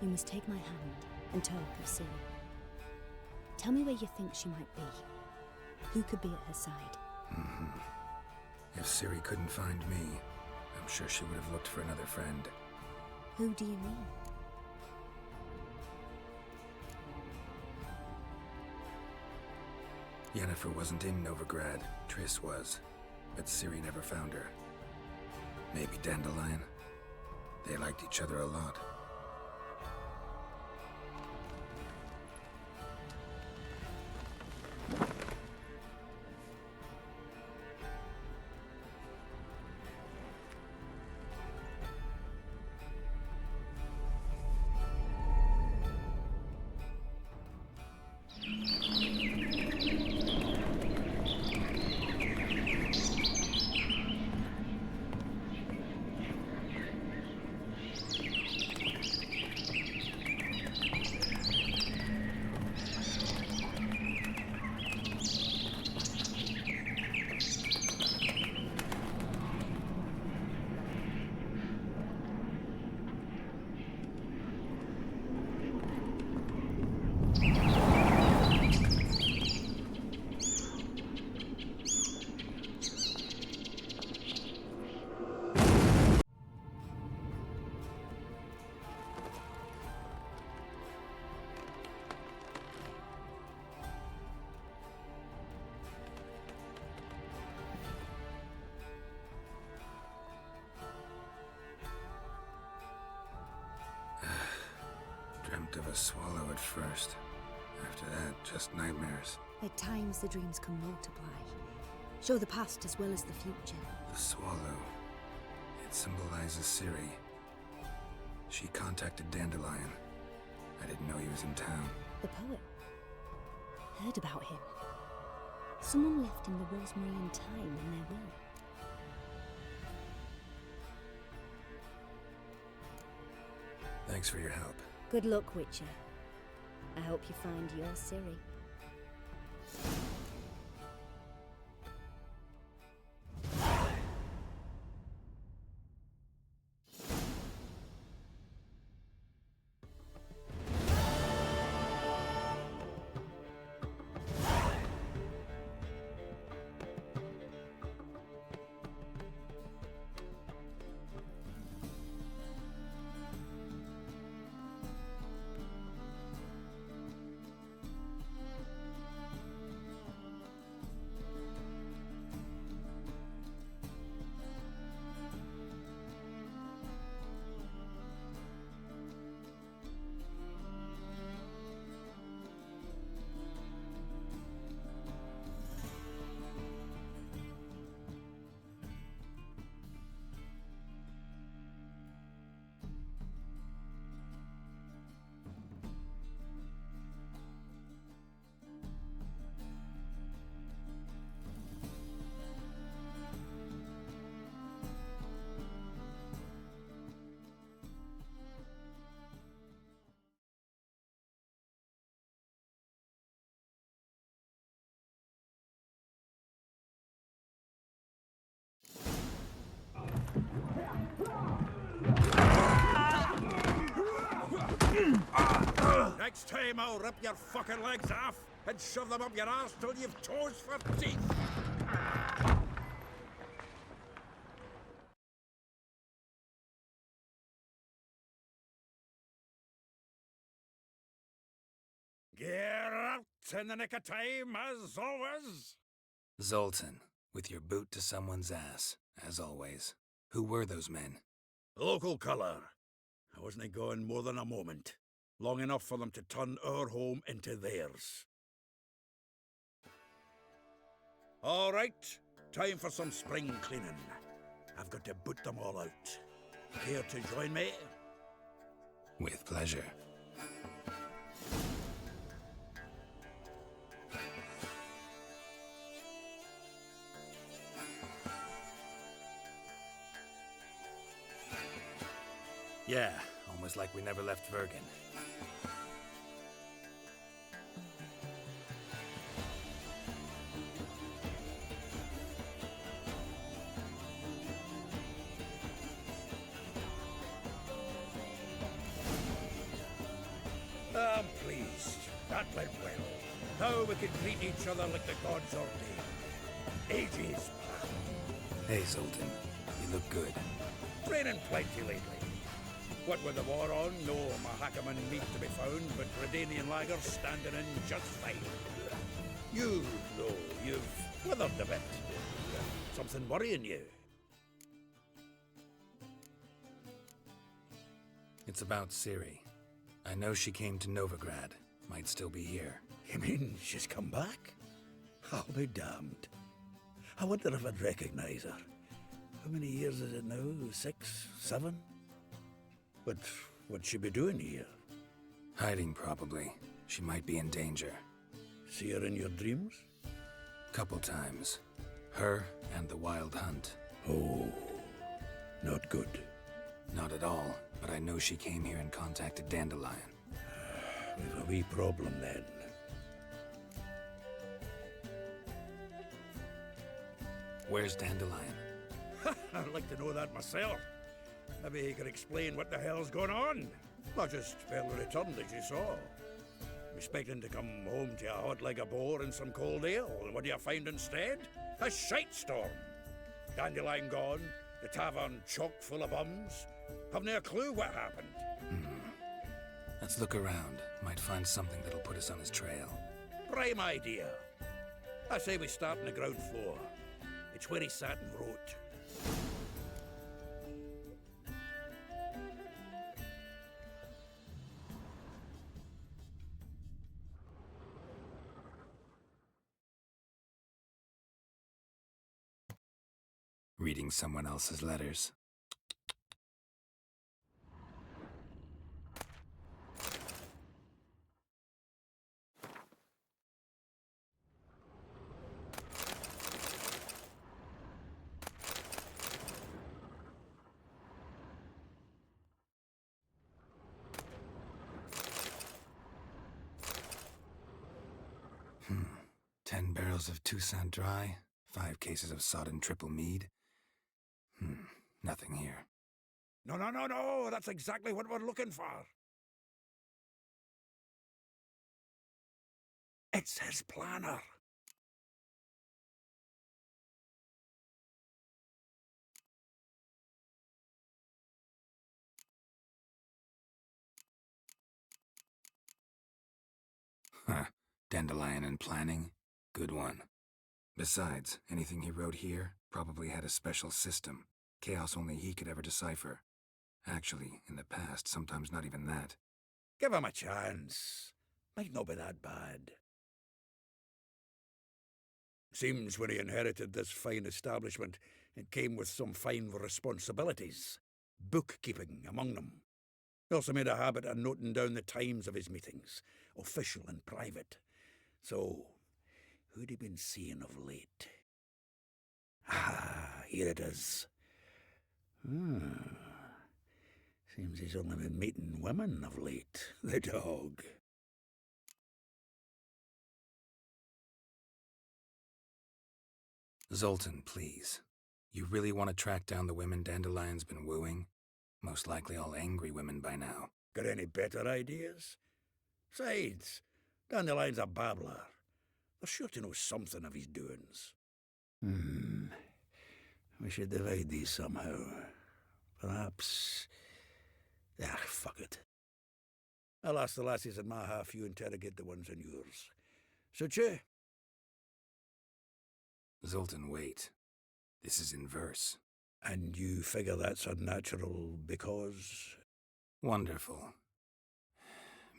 You must take my hand and talk of Ciri. Tell me where you think she might be. Who could be at her side? If Ciri couldn't find me, I'm sure she would have looked for another friend. Who do you mean? Yennefer wasn't in Novigrad. Triss was. But Ciri never found her. Maybe Dandelion? They liked each other a lot. Dreamt of a swallow at first. After that, just nightmares. At times, the dreams can multiply. Show the past as well as the future. The swallow. It symbolizes Ciri. She contacted Dandelion. I didn't know he was in town. The poet. Heard about him. Someone left him the Rosemarie Thyme in their will. Thanks for your help. Good luck, Witcher. I hope you find your Ciri. Next time I'll rip your fucking legs off and shove them up your arse till you've toes for teeth. Geralt in the nick of time, as always. Zoltan, with your boot to someone's ass, as always. Who were those men? Local colour. I wasn't going more than a moment. Long enough for them to turn our home into theirs. All right, time for some spring cleaning. I've got to boot them all out. Care to join me? With pleasure. Yeah, almost like we never left Vergen. I'm pleased. That went well. Now we can greet each other like the gods ordained. Ages back. Hey, Zoltan. You look good. Raining plenty lately. What with the war on, no Mahakaman meat to be found, but Redanian lagers standing in just fine. You, though, you've weathered a bit. Something worrying you? It's about Ciri. I know she came to Novigrad. Might still be here. You mean she's come back? I'll be damned. I wonder if I'd recognize her. How many years is it now? 6, 7? But what'd she be doing here? Hiding, probably. She might be in danger. See her in your dreams? Couple times. Her and the Wild Hunt. Oh, not good. Not at all, but I know she came here and contacted Dandelion. We've a wee problem then. Where's Dandelion? I'd like to know that myself. Maybe he could explain what the hell's going on. I just barely returned, as you saw. Expecting to come home to a hot like a boar and some cold ale, and what do you find instead? A shitestorm. Dandelion gone, the tavern chock full of bums. Haven't a clue what happened. Let's look around. Might find something that'll put us on his trail. Prime idea. I say we start on the ground floor. It's where he sat and wrote. Reading someone else's letters. Hmm. 10 barrels of Toussaint Dry, 5 cases of sodden triple mead. Nothing here. No, that's exactly what we're looking for. It's his planner. Huh. Dandelion and planning? Good one. Besides, anything he wrote here probably had a special system. Chaos only he could ever decipher. Actually, in the past, sometimes not even that. Give him a chance. Might not be that bad. Seems when he inherited this fine establishment, it came with some fine responsibilities. Bookkeeping among them. He also made a habit of noting down the times of his meetings, official and private. So, who'd he been seeing of late? Ah, here it is. Seems he's only been meeting women of late, the dog. Zoltan, please. You really want to track down the women Dandelion's been wooing? Most likely all angry women by now. Got any better ideas? Besides, Dandelion's a babbler. They're sure to know something of his doings. We should divide these somehow. Perhaps... fuck it. I'll ask the lassies in my half, you interrogate the ones in yours. Suit you? Zoltan, wait. This is in verse. And you figure that's unnatural because... Wonderful.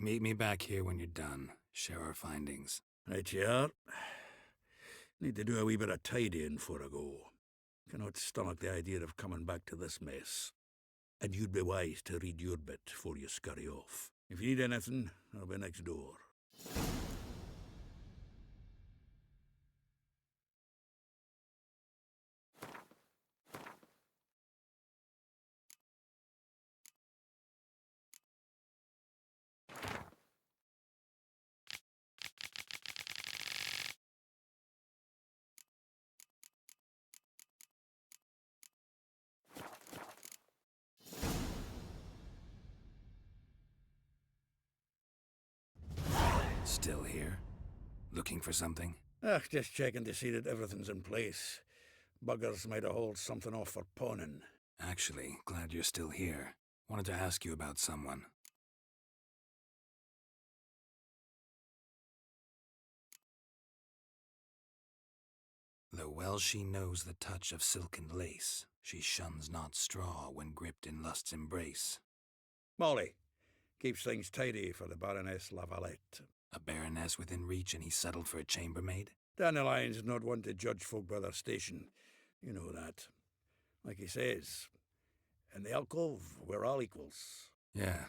Meet me back here when you're done. Share our findings. Right you are. Need to do a wee bit of tidying before I go. Cannot stomach the idea of coming back to this mess. And you'd be wise to read your bit before you scurry off. If you need anything, I'll be next door. Still here? Looking for something? Just checking to see that everything's in place. Buggers might have hauled something off for pawning. Actually, glad you're still here. Wanted to ask you about someone. Though well she knows the touch of silken lace, she shuns not straw when gripped in lust's embrace. Molly, keeps things tidy for the Baroness Lavalette. A baroness within reach and he settled for a chambermaid? Dandelion's not one to judge folk by their station. You know that. Like he says, in the alcove, we're all equals. Yeah.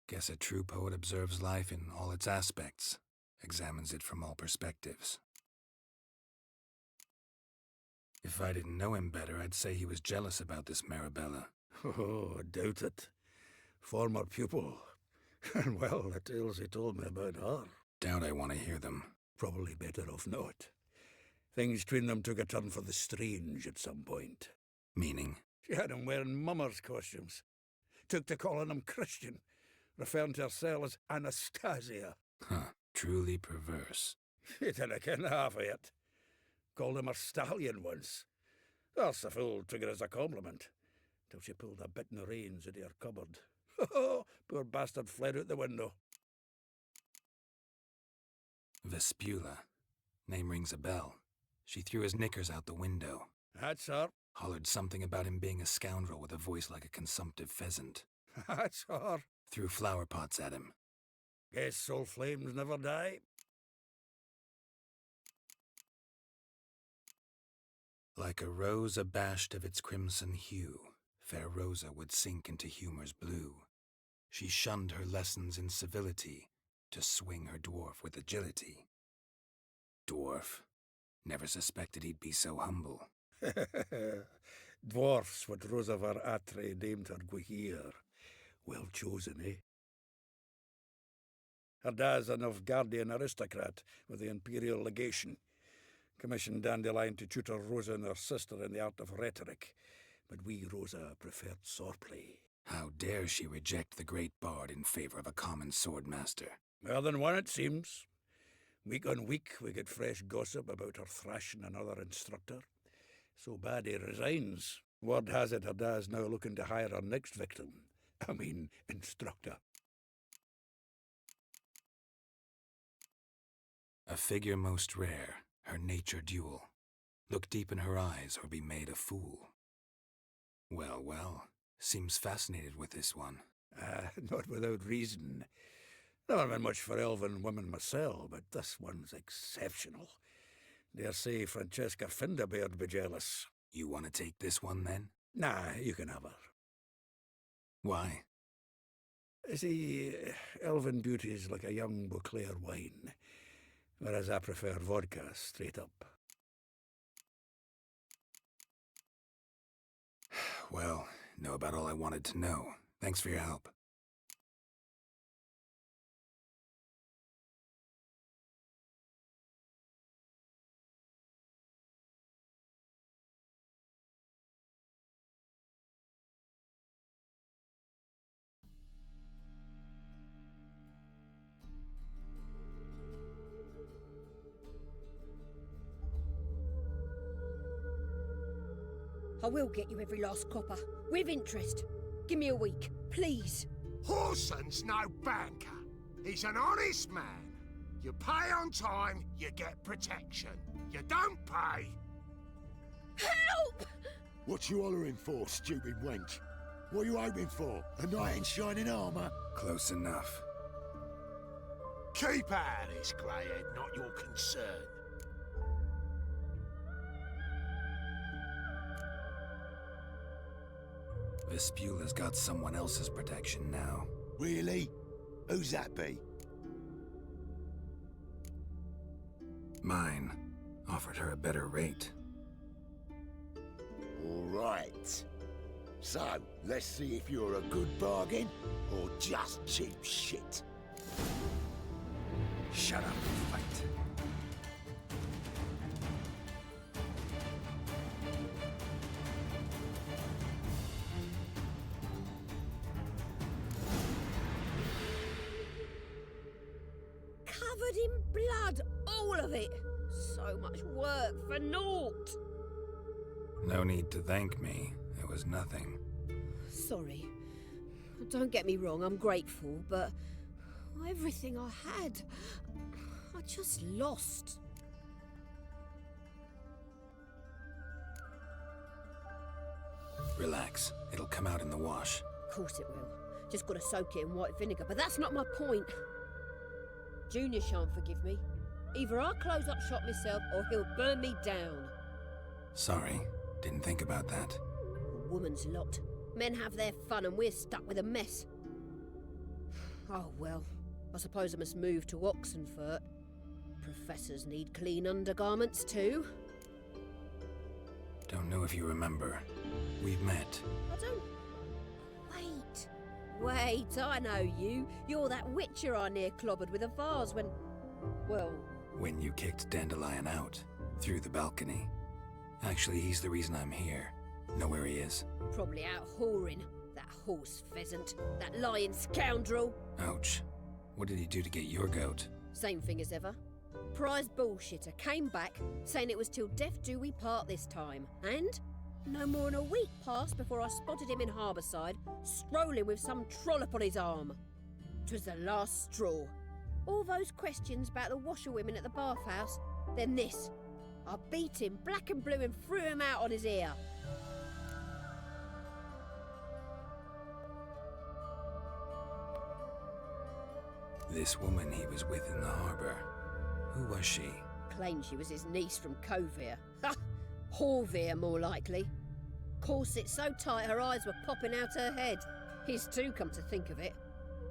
Guess a true poet observes life in all its aspects, examines it from all perspectives. If I didn't know him better, I'd say he was jealous about this Marabella. Oh, I doubt it. Former pupil. And well, the tales he told me about her. Doubt I want to hear them. Probably better off not. Things between them took a turn for the strange at some point. Meaning? She had him wearing mummers' costumes. Took to calling him Christian, referring to herself as Anastasia. Huh, truly perverse. She didn't ken half of it. Called him her stallion once. That's the fool took it as a compliment, till she pulled a bit in the reins out of her cupboard. Poor bastard fled out the window. Vespula. Name rings a bell. She threw his knickers out the window. That's her. Hollered something about him being a scoundrel with a voice like a consumptive pheasant. That's her. Threw flower pots at him. Guess soul flames never die. Like a rose abashed of its crimson hue, fair Rosa would sink into humor's blue. She shunned her lessons in civility, to swing her dwarf with agility. Dwarf. Never suspected he'd be so humble. Dwarfs what Rosavar Atre named her Guihir. Well chosen, eh? Her dad's a Novgardian aristocrat with the Imperial Legation. Commissioned Dandelion to tutor Rosa and her sister in the art of rhetoric, but we, Rosa, preferred swordplay. How dare she reject the great bard in favor of a common swordmaster? More than one, it seems. Week on week, we get fresh gossip about her thrashing another instructor. So bad he resigns. Word has it her dad's now looking to hire her next victim. I mean, instructor. A figure most rare, her nature dual. Look deep in her eyes or be made a fool. Well, well, seems fascinated with this one. Not without reason. Never been much for elven women myself, but this one's exceptional. Dare say Francesca Finderbeard'd be jealous. You want to take this one, then? Nah, you can have her. Why? See, elven beauty's like a young Beauclair wine, whereas I prefer vodka straight up. Well, know about all I wanted to know. Thanks for your help. I will get you every last copper, with interest. Give me a week, please. Horson's no banker. He's an honest man. You pay on time, you get protection. You don't pay... Help! What you hollering for, stupid wench? What are you hoping for? A knight in shining armour? Close enough. Keep out of this, greyhead, not your concern. Vespula's got someone else's protection now. Really? Who's that be? Mine. Offered her a better rate. All right. So, let's see if you're a good bargain or just cheap shit. Shut up and fight. Covered in blood, all of it. So much work for naught. No need to thank me. It was nothing. Sorry. Don't get me wrong, I'm grateful, but everything I had, I just lost. Relax. It'll come out in the wash. Of course it will. Just gotta soak it in white vinegar, but that's not my point. Junior shan't forgive me. Either I'll close up shop myself or he'll burn me down. Sorry. Didn't think about that. A woman's lot. Men have their fun and we're stuck with a mess. Oh well, I suppose I must move to Oxenfurt. Professors need clean undergarments too. Don't know if you remember. We've met. I don't... Wait, I know you. You're that witcher I near clobbered with a vase when... Well... When you kicked Dandelion out. Through the balcony. Actually, he's the reason I'm here. Know where he is? Probably out whoring. That horse pheasant. That lying scoundrel. Ouch. What did he do to get your goat? Same thing as ever. Prize bullshitter came back, saying it was till death do we part this time. And no more than a week passed before I spotted him in Harbourside, strolling with some trollop on his arm. 'Twas the last straw. All those questions about the washerwomen at the bathhouse, then this. I beat him black and blue and threw him out on his ear. This woman he was with in the harbour. Who was she? Claimed she was his niece from Kovir. Ha! Horvir, more likely. Corset so tight her eyes were popping out her head. His too, come to think of it.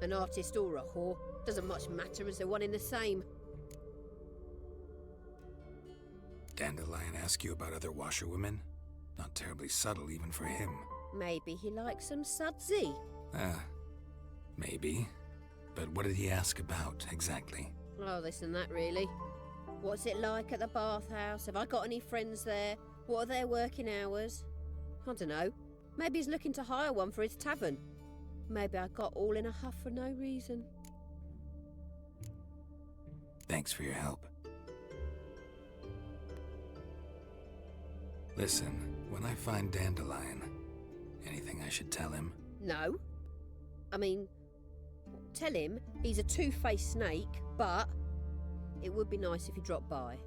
An artist or a whore. Doesn't much matter as they're one in the same. Dandelion ask you about other washerwomen? Not terribly subtle even for him. Maybe he likes some sudsy. Maybe. But what did he ask about, exactly? Oh, this and that, really. What's it like at the bathhouse? Have I got any friends there? What are their working hours? I don't know. Maybe he's looking to hire one for his tavern. Maybe I got all in a huff for no reason. Thanks for your help. Listen, when I find Dandelion, anything I should tell him? No. I mean, tell him he's a two-faced snake, but it would be nice if he dropped by.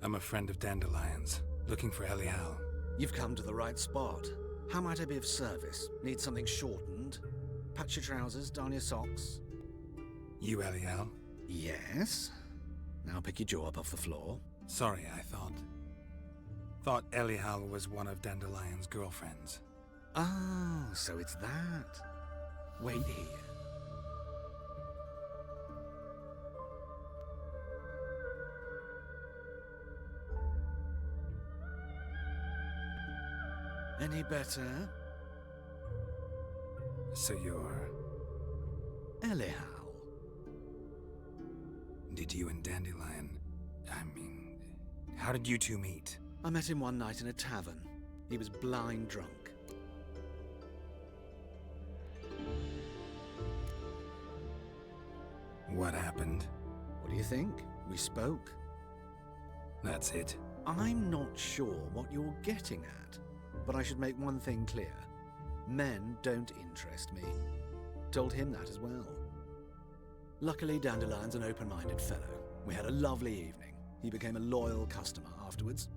I'm a friend of Dandelion's, looking for Elial. You've come to the right spot. How might I be of service? Need something shortened? Patch your trousers, darn your socks? You Elial? Yes. Now pick your jaw up off the floor. Sorry, I thought Elial was one of Dandelion's girlfriends. Oh, so it's that. Wait here. Any better? So you're... Elial. Did you and Dandelion... how did you two meet? I met him one night in a tavern. He was blind drunk. What happened? What do you think? We spoke. That's it? I'm not sure what you're getting at, but I should make one thing clear. Men don't interest me. Told him that as well. Luckily, Dandelion's an open-minded fellow. We had a lovely evening. He became a loyal customer afterwards.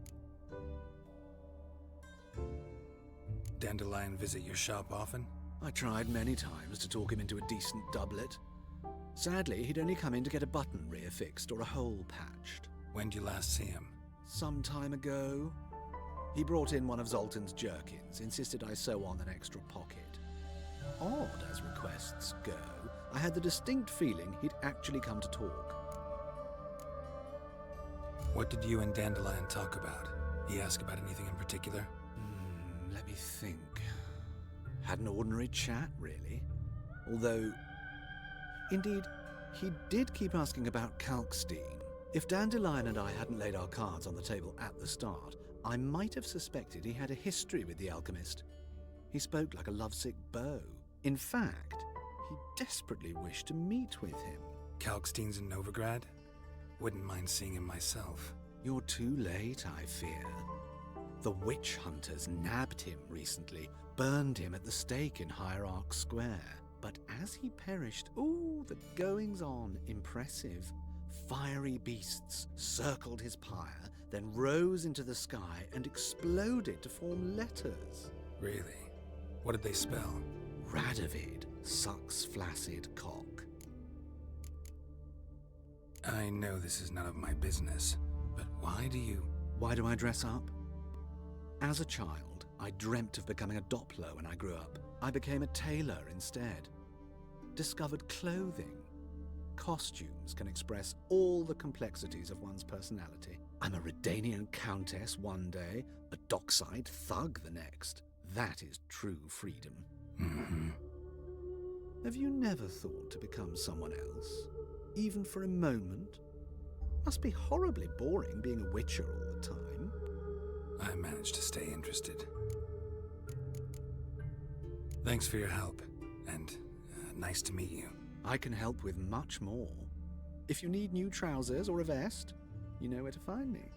Dandelion visit your shop often? I tried many times to talk him into a decent doublet. Sadly, he'd only come in to get a button reaffixed or a hole patched. When did you last see him? Some time ago. He brought in one of Zoltan's jerkins, insisted I sew on an extra pocket. Odd as requests go, I had the distinct feeling he'd actually come to talk. What did you and Dandelion talk about? He asked about anything in particular? Let me think. Had an ordinary chat, really. Although, indeed, he did keep asking about Kalkstein. If Dandelion and I hadn't laid our cards on the table at the start, I might have suspected he had a history with the alchemist. He spoke like a lovesick beau. In fact, he desperately wished to meet with him. Kalkstein's in Novigrad? Wouldn't mind seeing him myself. You're too late, I fear. The witch hunters nabbed him recently, burned him at the stake in Hierarch Square. But as he perished, ooh, the goings-on impressive. Fiery beasts circled his pyre, then rose into the sky and exploded to form letters. Really? What did they spell? Radovid sucks flaccid cock. I know this is none of my business, but why do I dress up? As a child, I dreamt of becoming a Doppler when I grew up. I became a tailor instead. Discovered clothing. Costumes can express all the complexities of one's personality. I'm a Redanian countess one day, a dockside thug the next. That is true freedom. Mm-hmm. Have you never thought to become someone else? Even for a moment? Must be horribly boring being a witcher all the time. I managed to stay interested. Thanks for your help, and nice to meet you. I can help with much more. If you need new trousers or a vest, you know where to find me.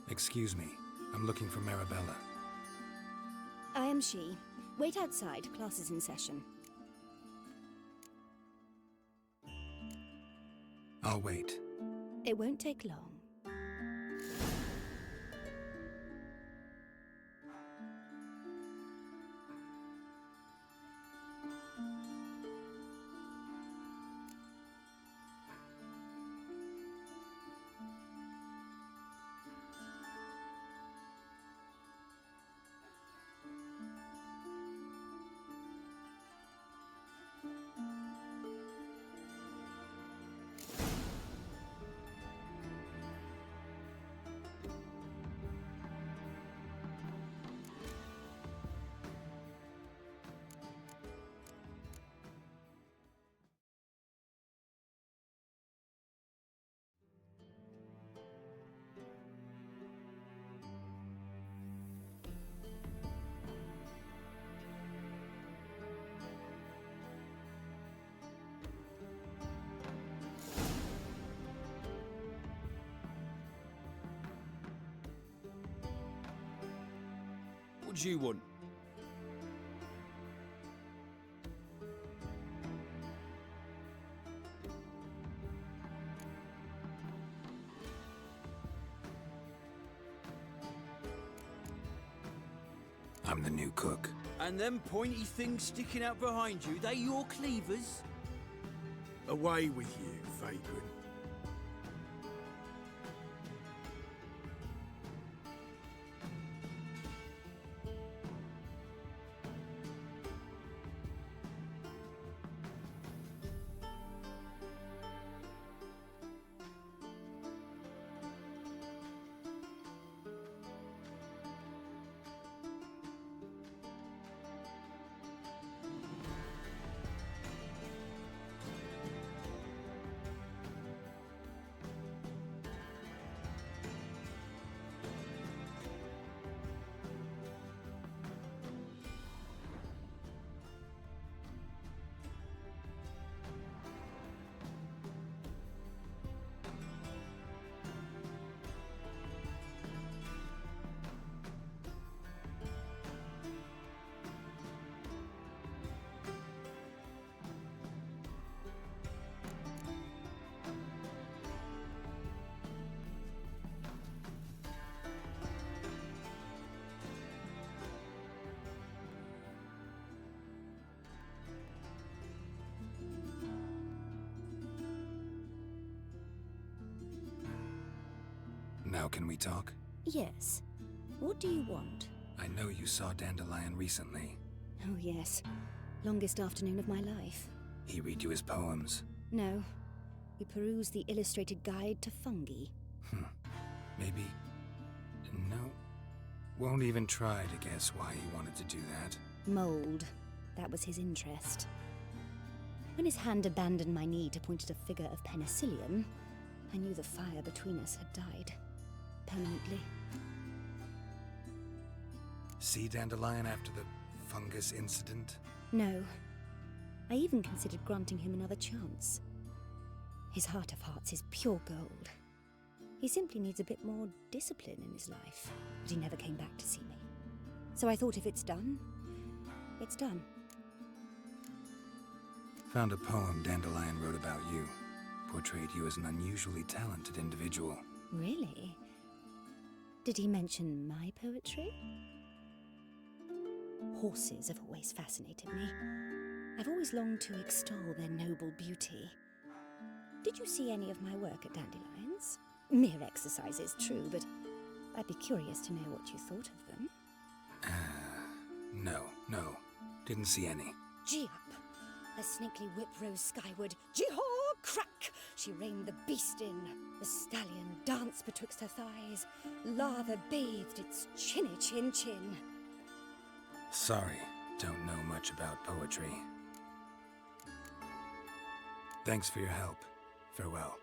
Excuse me, I'm looking for Marabella. I am she. Wait outside, class is in session. I'll wait. It won't take long. What do you want? I'm the new cook. And them pointy things sticking out behind you, they your cleavers? Away with you, vagrant. Now can we talk? Yes. What do you want? I know you saw Dandelion recently. Oh, yes. Longest afternoon of my life. He read you his poems? No. He perused the illustrated guide to fungi. Maybe... No. Won't even try to guess why he wanted to do that. Mold. That was his interest. When his hand abandoned my knee to point at a figure of penicillium, I knew the fire between us had died. Permanently. See Dandelion after the fungus incident? No. I even considered granting him another chance. His heart of hearts is pure gold. He simply needs a bit more discipline in his life. But he never came back to see me. So I thought if it's done, it's done. Found a poem Dandelion wrote about you. Portrayed you as an unusually talented individual. Really? Did he mention my poetry? Horses have always fascinated me. I've always longed to extol their noble beauty. Did you see any of my work at Dandelions? Mere exercises, true, but I'd be curious to know what you thought of them. No. Didn't see any. Gee up! A snakely whip rose skyward. Gee-haw! Crack! She reined the beast in. The stallion danced betwixt her thighs. Lather bathed its chinny chin. Sorry, don't know much about poetry. Thanks for your help. Farewell.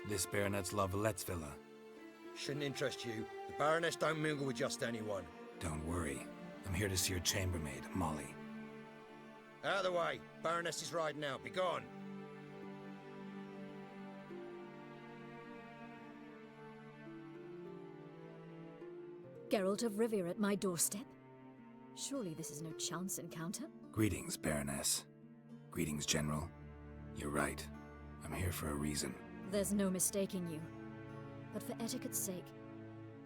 This Baronet's Lavallette's villa. Shouldn't interest you. The Baroness don't mingle with just anyone. Don't worry. I'm here to see your chambermaid, Molly. Out of the way. Baroness is riding out. Be gone. Geralt of Rivia at my doorstep? Surely this is no chance encounter? Greetings, Baroness. Greetings, General. You're right. I'm here for a reason. There's no mistaking you. But for etiquette's sake,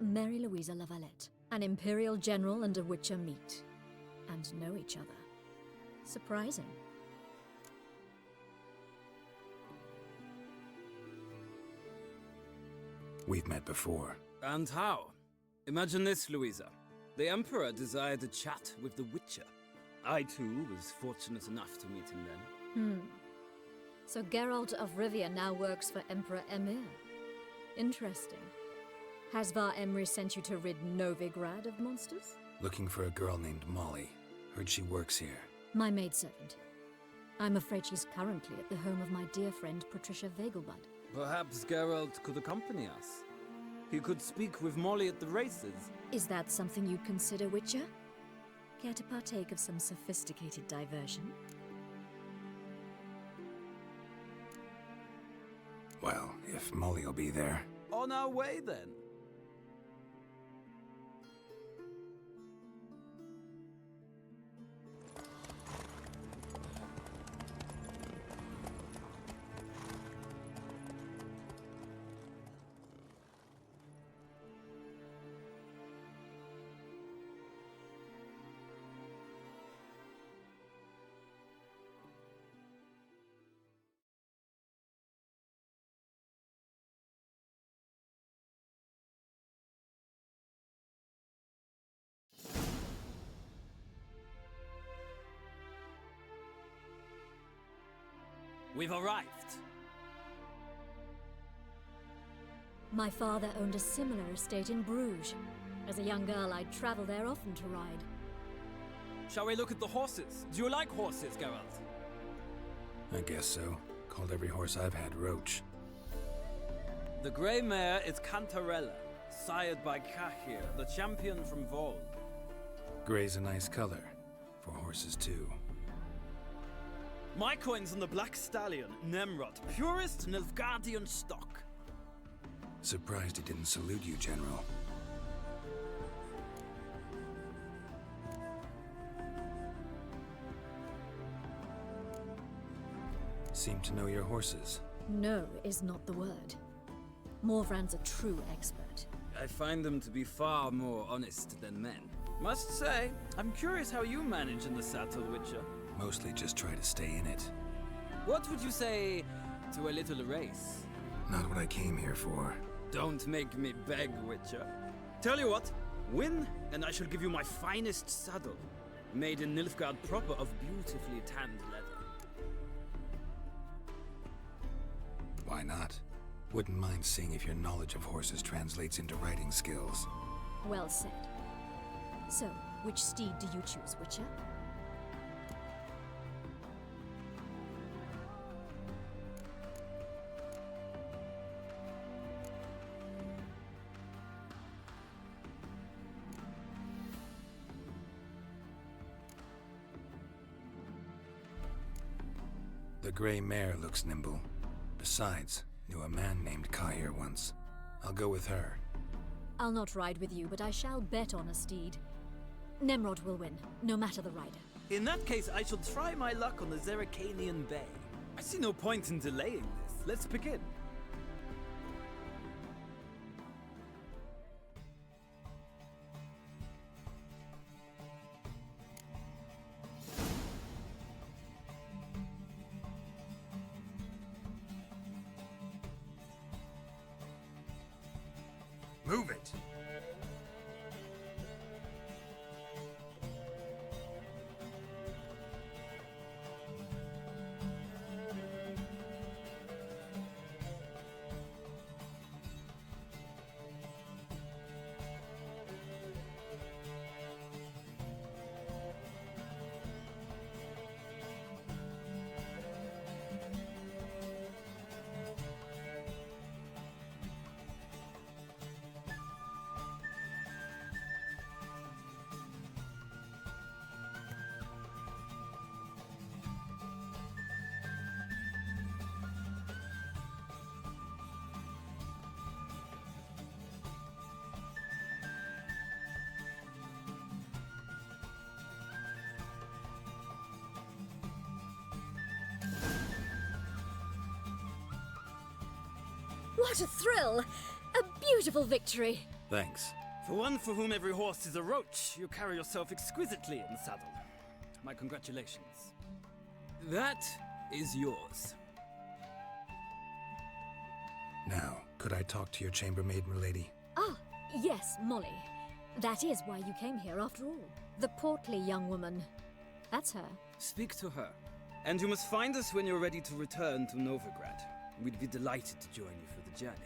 Mary Louisa Lavalette, an Imperial General and a Witcher meet, and know each other. Surprising. We've met before. And how? Imagine this, Louisa. The Emperor desired a chat with the Witcher. I, too, was fortunate enough to meet him then. So Geralt of Rivia now works for Emperor Emir. Interesting. Has Var Emry sent you to rid Novigrad of monsters? Looking for a girl named Molly. Heard she works here. My maidservant. I'm afraid she's currently at the home of my dear friend Patricia Vegelbud. Perhaps Geralt could accompany us. He could speak with Molly at the races. Is that something you'd consider, Witcher? Care to partake of some sophisticated diversion? Well, if Molly'll be there. On our way, then. We've arrived. My father owned a similar estate in Bruges. As a young girl, I'd travel there often to ride. Shall we look at the horses? Do you like horses, Geralt? I guess so. Called every horse I've had Roach. The grey mare is Cantarella, sired by Kahir, the champion from Vol. Grey's a nice color. For horses, too. My coin's on the Black Stallion, Nemrod, purest Nilfgaardian stock. Surprised he didn't salute you, General. Seem to know your horses. No is not the word. Morvran's a true expert. I find them to be far more honest than men. Must say, I'm curious how you manage in the saddle, Witcher. Mostly just try to stay in it. What would you say to a little race? Not what I came here for. Don't make me beg, Witcher. Tell you what, win, and I shall give you my finest saddle. Made in Nilfgaard proper of beautifully tanned leather. Why not? Wouldn't mind seeing if your knowledge of horses translates into riding skills. Well said. So, which steed do you choose, Witcher? The gray mare looks nimble. Besides, knew a man named Kahir once. I'll go with her. I'll not ride with you, but I shall bet on a steed. Nemrod will win, no matter the rider. In that case, I shall try my luck on the Zeracanian Bay. I see no point in delaying this. Let's begin. Move it! What a thrill! A beautiful victory! Thanks. For one for whom every horse is a roach, you carry yourself exquisitely in the saddle. My congratulations. That is yours. Now, could I talk to your chambermaid, milady? Ah, yes, Molly. That is why you came here after all. The portly young woman. That's her. Speak to her. And you must find us when you're ready to return to Novigrad. We'd be delighted to join you for the journey.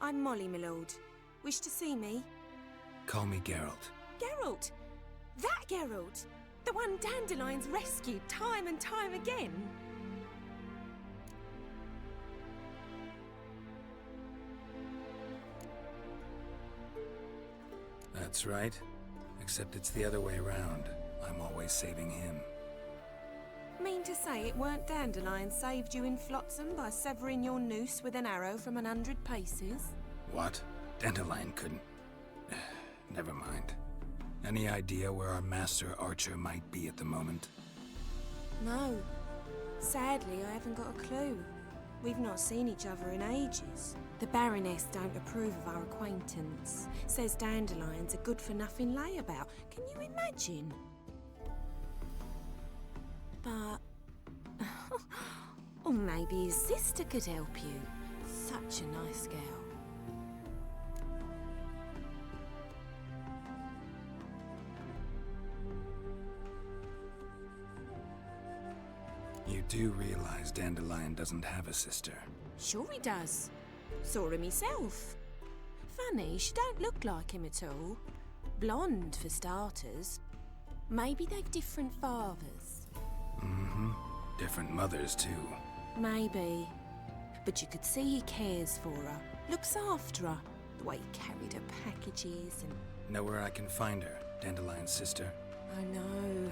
I'm Molly, my lord. Wish to see me? Call me Geralt. Geralt! That Geralt! The one Dandelion's rescued time and time again! That's right. Except it's the other way around. I'm always saving him. Mean to say it weren't Dandelion saved you in Flotsam by severing your noose with an arrow from 100 paces? What? Dandelion couldn't... Never mind. Any idea where our master archer might be at the moment? No. Sadly, I haven't got a clue. We've not seen each other in ages. The Baroness don't approve of our acquaintance. Says Dandelion's a good-for-nothing layabout. Can you imagine? But... or maybe his sister could help you. Such a nice girl. You do realize Dandelion doesn't have a sister? Sure he does. Saw him himself. Funny, she don't look like him at all. blonde, for starters. Maybe they've different fathers. Mm-hmm. Different mothers, too. Maybe. But you could see he cares for her, looks after her, the way he carried her packages and... Know where I can find her, Dandelion's sister? I know.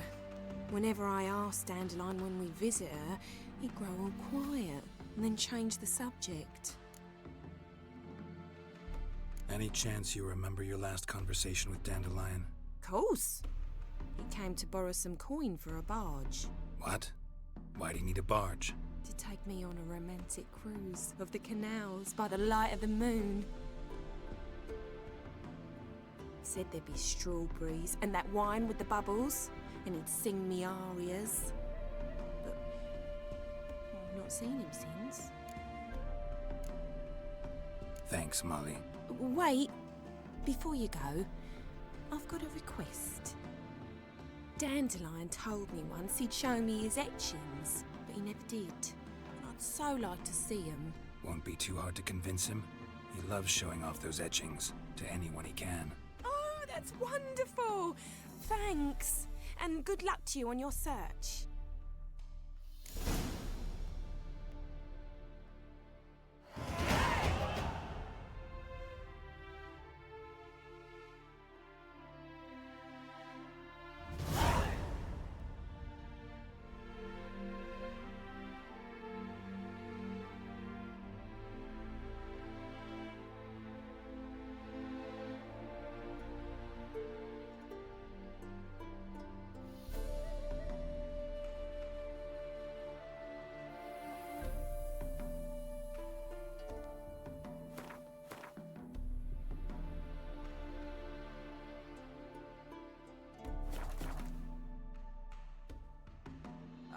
Whenever I ask Dandelion when we visit her, he'd grow all quiet and then change the subject. Any chance you remember your last conversation with Dandelion? Course. He came to borrow some coin for a barge. What? Why'd he need a barge? To take me on a romantic cruise of the canals by the light of the moon. Said there'd be strawberries and that wine with the bubbles, and he'd sing me arias. But I've not seen him since. Thanks, Molly. Wait, before you go, I've got a request. Dandelion told me once he'd show me his etchings, but he never did. And I'd so like to see them. Won't be too hard to convince him. He loves showing off those etchings to anyone he can. Oh, that's wonderful! Thanks, and good luck to you on your search.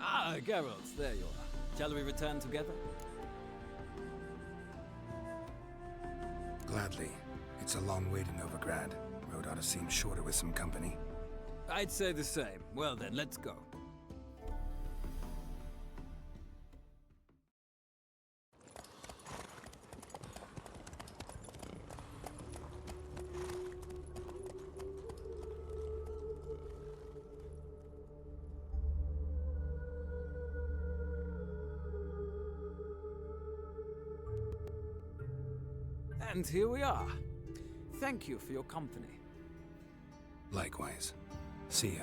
Ah, Geralt, there you are. Shall we return together? Gladly. It's a long way to Novigrad. Road ought to seem shorter with some company. I'd say the same. Well then, let's go. And here we are. Thank you for your company. Likewise. See ya.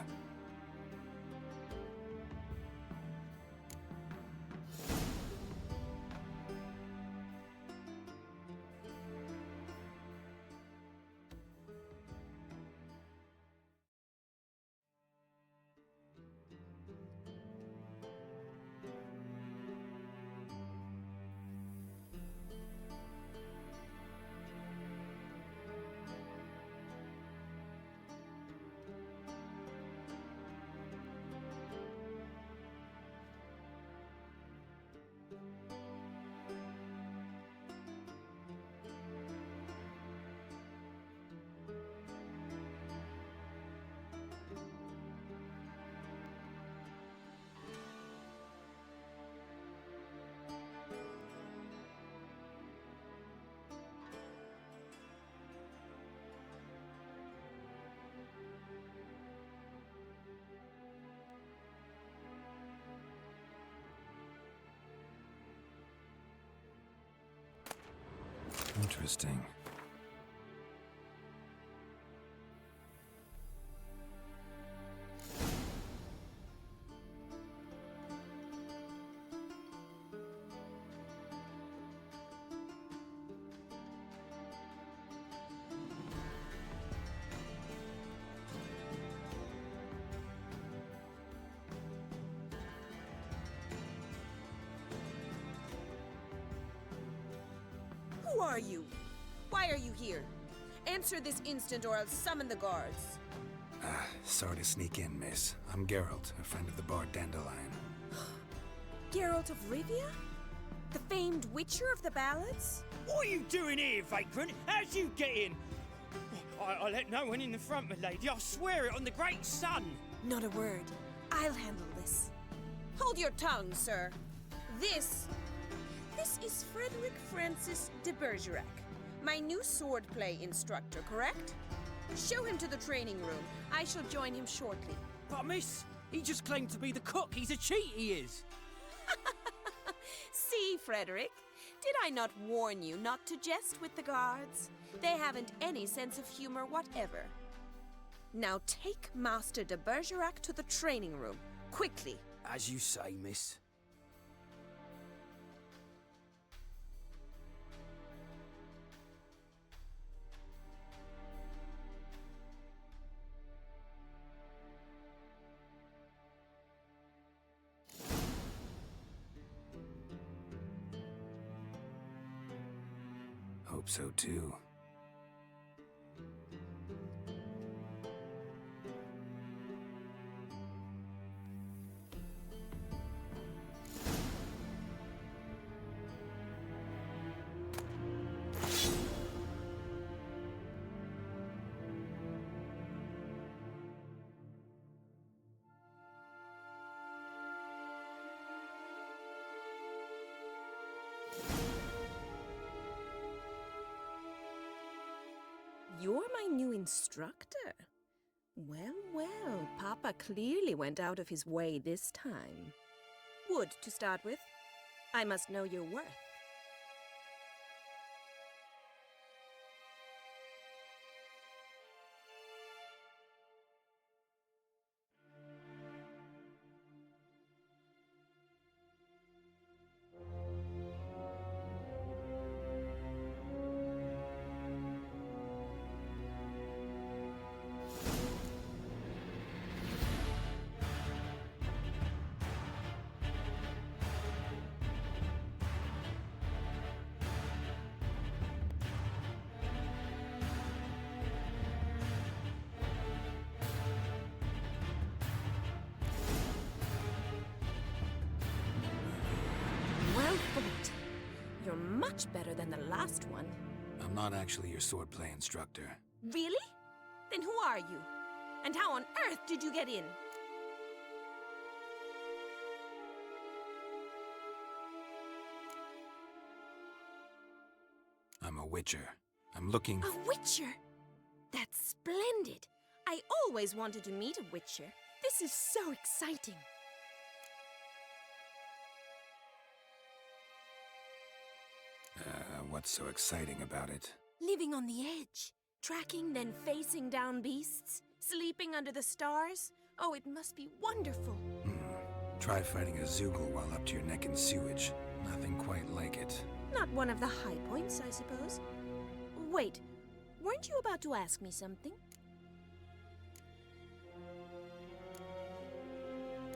Interesting. Who are you? Why are you here? Answer this instant or I'll summon the guards. Sorry to sneak in, miss. I'm Geralt, a friend of the bard Dandelion. Geralt of Rivia? The famed witcher of the ballads? What are you doing here, vagrant? How'd you get in? I let no one in the front, my lady. I swear it on the great sun. Not a word. I'll handle this. Hold your tongue, sir. This is Frederick Francis de Bergerac, my new swordplay instructor, correct? Show him to the training room. I shall join him shortly. But miss, he just claimed to be the cook. He's a cheat, he is. See, Frederick, did I not warn you not to jest with the guards? They haven't any sense of humor whatever. Now take Master de Bergerac to the training room, quickly. As you say, miss. Hope so too. You're my new instructor? Well, well, Papa clearly went out of his way this time. Wood, to start with. I must know your worth. Well thought. You're much better than the last one. I'm not actually your swordplay instructor. Really? Then who are you? And how on earth did you get in? I'm a witcher. I'm looking... A witcher? That's splendid. I always wanted to meet a witcher. This is so exciting. What's so exciting about it? Living on the edge. Tracking, then facing down beasts. Sleeping under the stars. Oh, it must be wonderful. Try fighting a Zoogle while up to your neck in sewage. Nothing quite like it. Not one of the high points, I suppose. Wait, weren't you about to ask me something?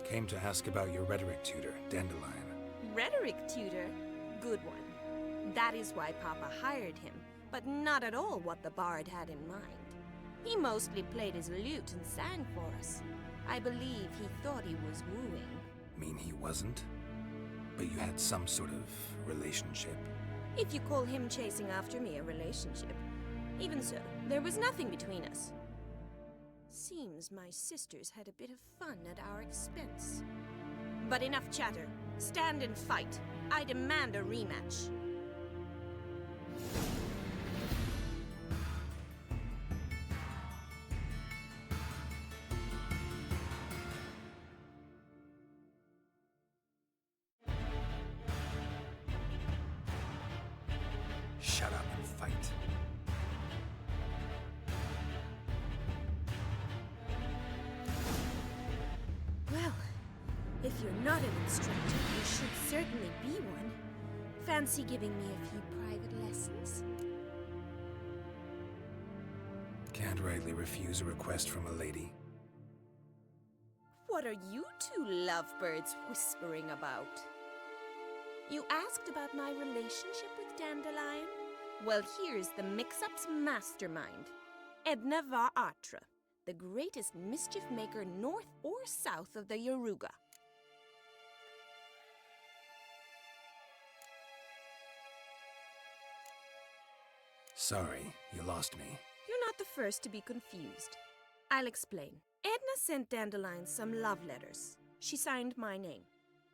Came to ask about your rhetoric tutor, Dandelion. Rhetoric tutor? Good one. That is why Papa hired him, but not at all what the bard had in mind. He mostly played his lute and sang for us. I believe he thought he was wooing. Mean he wasn't? But you had some sort of relationship? If you call him chasing after me a relationship. Even so, there was nothing between us. Seems my sisters had a bit of fun at our expense. But enough chatter. Stand and fight. I demand a rematch. Shut up and fight. Well, if you're not an instructor, you should certainly be one. Fancy giving me a few private lessons? Can't rightly refuse a request from a lady. What are you two lovebirds whispering about? You asked about my relationship with Dandelion? Well, here's the mix-up's mastermind. Edna var Atra, the greatest mischief maker north or south of the Yaruga. Sorry, you lost me. You're not the first to be confused. I'll explain. Edna sent Dandelion some love letters. She signed my name.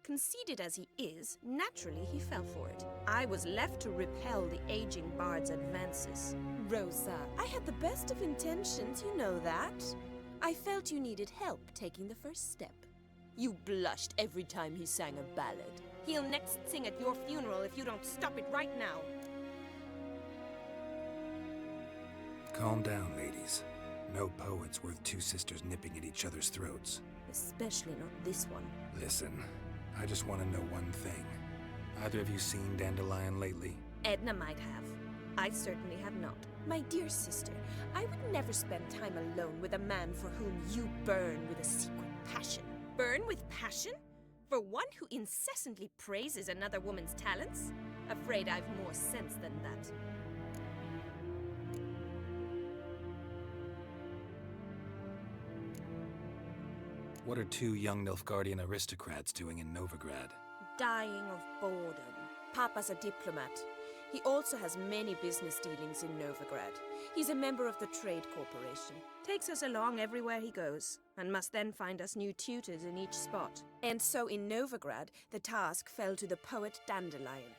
Conceited as he is, naturally he fell for it. I was left to repel the aging bard's advances. Rosa, I had the best of intentions, you know that. I felt you needed help taking the first step. You blushed every time he sang a ballad. He'll next sing at your funeral if you don't stop it right now. Calm down, ladies. No poet's worth two sisters nipping at each other's throats. Especially not this one. Listen, I just want to know one thing. Either of you seen Dandelion lately? Edna might have. I certainly have not. My dear sister, I would never spend time alone with a man for whom you burn with a secret passion. Burn with passion? For one who incessantly praises another woman's talents? Afraid I've more sense than that. What are two young Nilfgaardian aristocrats doing in Novigrad? Dying of boredom. Papa's a diplomat. He also has many business dealings in Novigrad. He's a member of the Trade Corporation. Takes us along everywhere he goes, and must then find us new tutors in each spot. And so in Novigrad, the task fell to the poet Dandelion,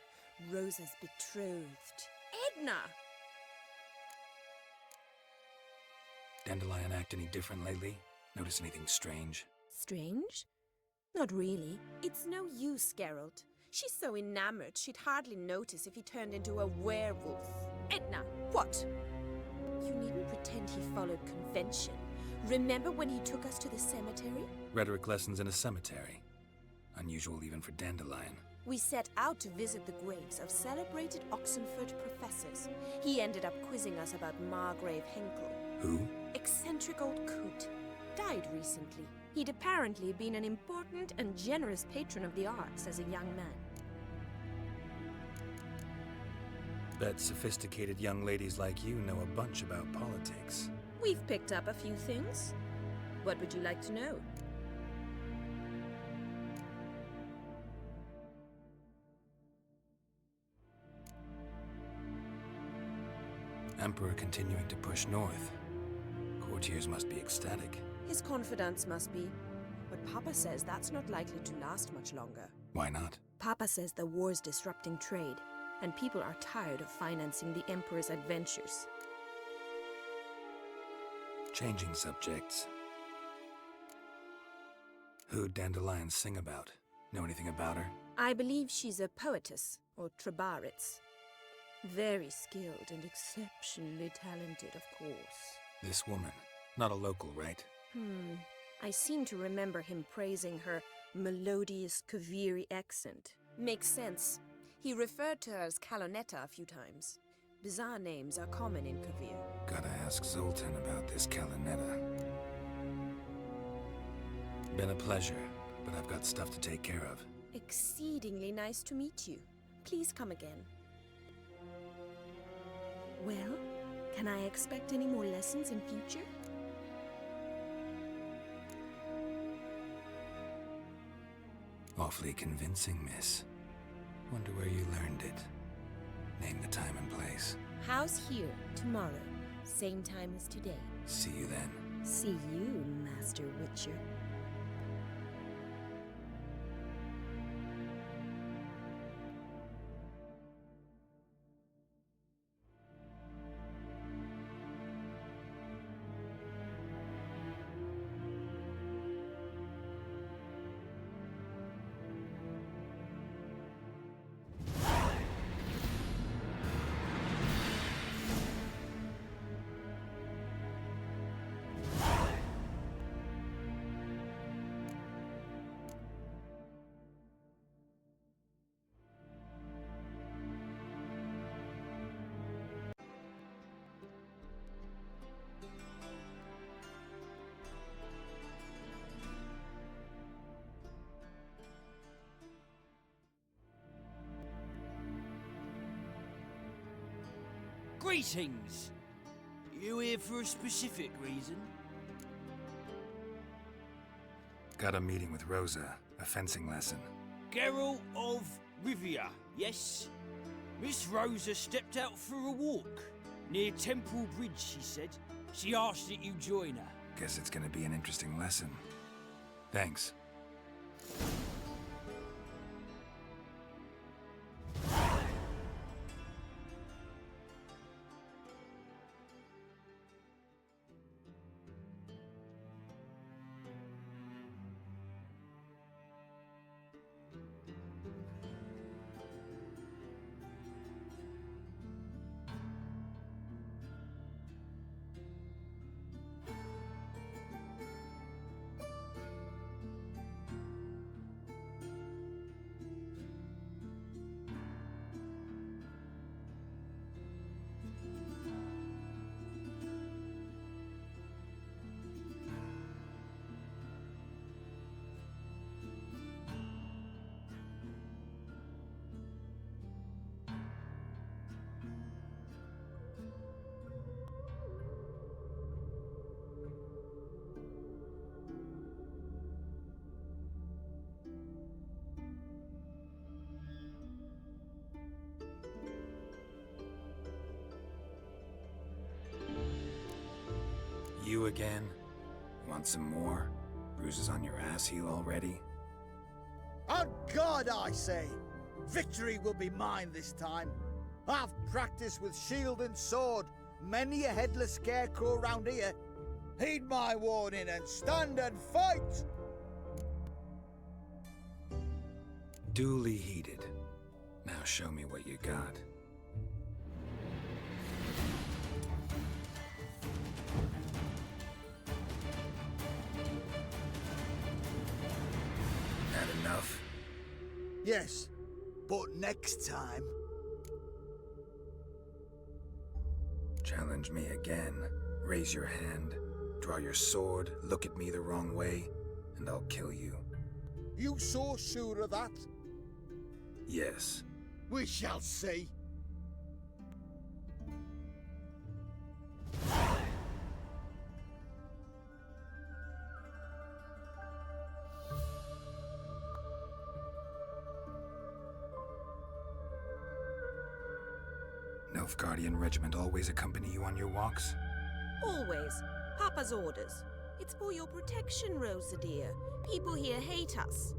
Rosa's betrothed. Edna! Dandelion act any different lately? Notice anything strange? Strange? Not really. It's no use, Geralt. She's so enamored, she'd hardly notice if he turned into a werewolf. Edna, what? You needn't pretend he followed convention. Remember when he took us to the cemetery? Rhetoric lessons in a cemetery. Unusual even for Dandelion. We set out to visit the graves of celebrated Oxenford professors. He ended up quizzing us about Margrave Henkel. Who? Eccentric old coot. Died recently. He'd apparently been an important and generous patron of the arts as a young man. Bet sophisticated young ladies like you know a bunch about politics. We've picked up a few things. What would you like to know? Emperor continuing to push north. Courtiers must be ecstatic. His confidants must be. But Papa says that's not likely to last much longer. Why not? Papa says the war's disrupting trade, and people are tired of financing the Emperor's adventures. Changing subjects. Who'd Dandelion sing about? Know anything about her? I believe she's a poetess, or Trebaritz. Very skilled and exceptionally talented, of course. This woman. Not a local, right? I seem to remember him praising her melodious Kaviri accent. Makes sense. He referred to her as Kalonetta a few times. Bizarre names are common in Kavir. Gotta ask Zoltan about this Kalonetta. Been a pleasure, but I've got stuff to take care of. Exceedingly nice to meet you. Please come again. Well, can I expect any more lessons in future? Awfully convincing, miss. Wonder where you learned it. Name the time and place. House here, tomorrow. Same time as today. See you then. See you, Master Witcher. Greetings! You here for a specific reason? Got a meeting with Rosa. A fencing lesson. Geralt of Rivia, yes? Miss Rosa stepped out for a walk. Near Temple Bridge, she said. She asked that you join her. Guess it's gonna be an interesting lesson. Thanks. You again? Want some more? Bruises on your ass heel already? On God, I say! Victory will be mine this time. I've practiced with shield and sword. Many a headless scarecrow round here. Heed my warning and stand and fight! Duly heeded. Now show me what you got. That enough? Yes, but next time. Challenge me again. Raise your hand. Draw your sword. Look at me the wrong way, and I'll kill you. You so sure of that? Yes. We shall see. Nilfgaardian regiment always accompany you on your walks? Always. Papa's orders. It's for your protection, Rosa dear. People here hate us.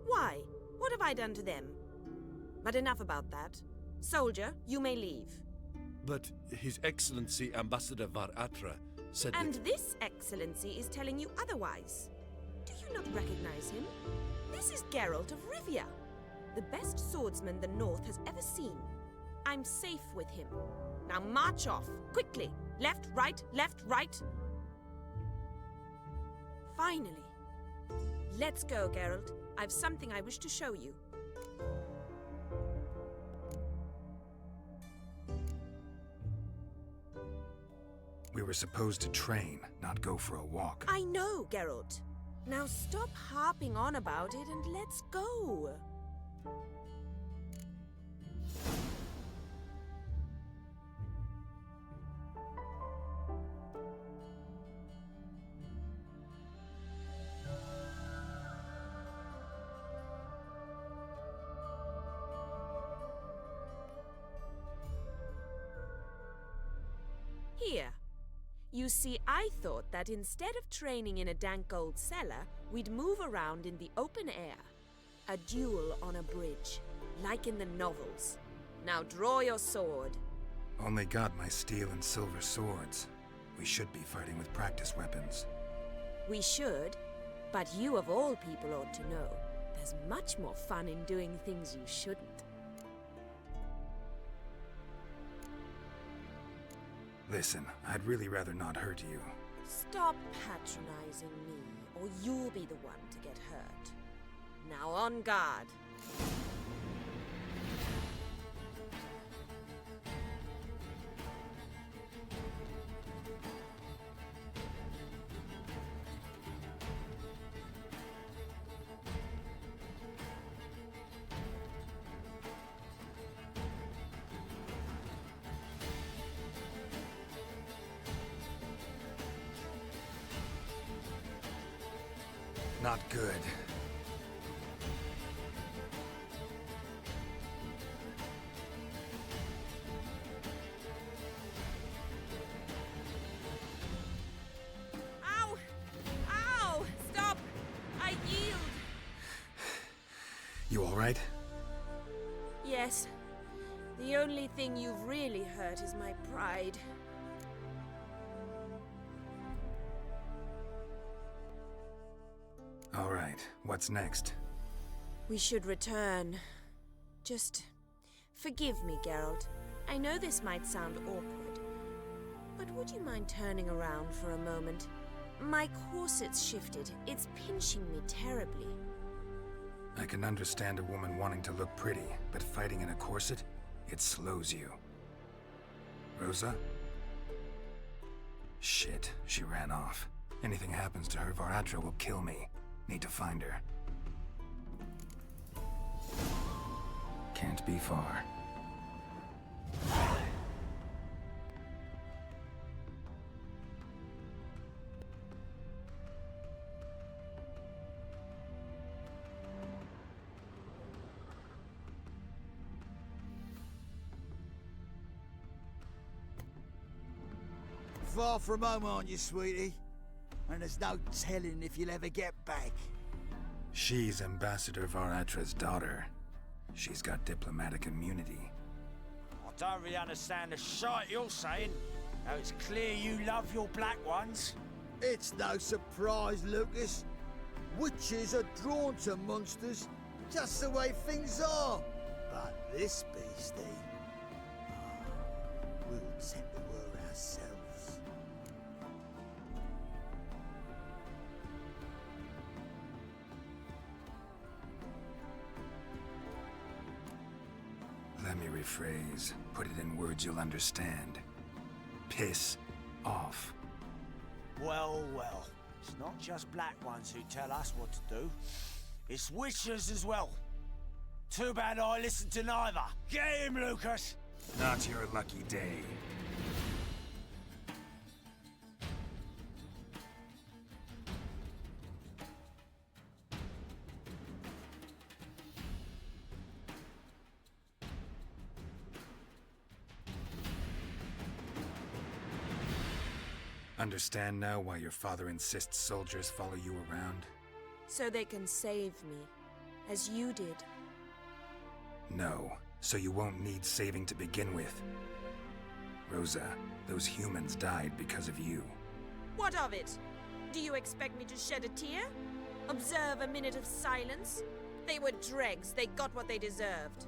Why? What have I done to them? But enough about that. Soldier, you may leave. But His Excellency Ambassador Var Atra said And that... this excellency is telling you otherwise. Do you not recognize him? This is Geralt of Rivia, the best swordsman the North has ever seen. I'm safe with him. Now march off, quickly. Left, right, left, right. Finally. Let's go, Geralt. I've something I wish to show you. We were supposed to train, not go for a walk. I know, Geralt. Now stop harping on about it and let's go. Here. You see, I thought that instead of training in a dank old cellar, we'd move around in the open air. A duel on a bridge, like in the novels. Now draw your sword. Only got my steel and silver swords. We should be fighting with practice weapons. We should, but you of all people ought to know. There's much more fun in doing things you shouldn't. Listen, I'd really rather not hurt you. Stop patronizing me, or you'll be the one to get hurt. Now on guard. Not good. Ow! Ow! Stop! I yield! You all right? Yes. The only thing you've really hurt is my pride. All right, what's next? We should return. Just forgive me, Geralt. I know this might sound awkward, but would you mind turning around for a moment? My corset's shifted. It's pinching me terribly. I can understand a woman wanting to look pretty, but fighting in a corset, it slows you. Rosa? Shit, she ran off. Anything happens to her, Var Atra will kill me. Need to find her. Can't be far. far from home, aren't you, sweetie? And there's no telling if you'll ever get back. She's Ambassador Varatra's daughter. She's got diplomatic immunity. I don't really understand the shite you're saying. Now it's clear you love your black ones. It's no surprise, Lucas. Witches are drawn to monsters, just the way things are. But this beastie, we'll tend to her ourselves. Let me rephrase. Put it in words you'll understand. Piss off. Well, well. It's not just black ones who tell us what to do. It's witches as well. Too bad I listened to neither. Get him, Lucas! Not your lucky day. Understand now why your father insists soldiers follow you around? So they can save me, as you did. No, so you won't need saving to begin with. Rosa, those humans died because of you. What of it? Do you expect me to shed a tear? Observe a minute of silence? They were dregs. They got what they deserved.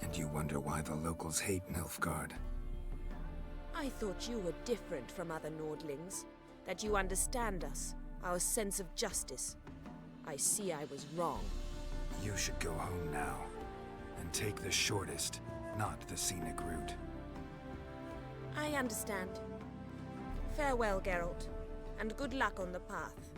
And you wonder why the locals hate Nilfgaard. I thought you were different from other Nordlings. That you understand us, our sense of justice. I see I was wrong. You should go home now. And take the shortest, not the scenic route. I understand. Farewell, Geralt, and good luck on the path.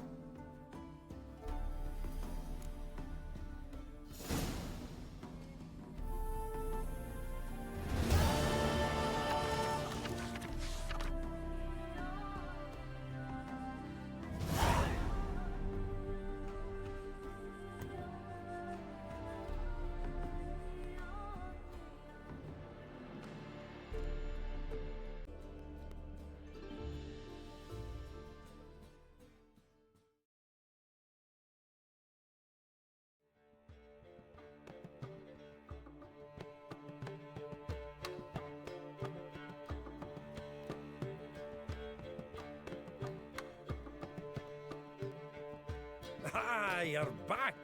Ah, you're back.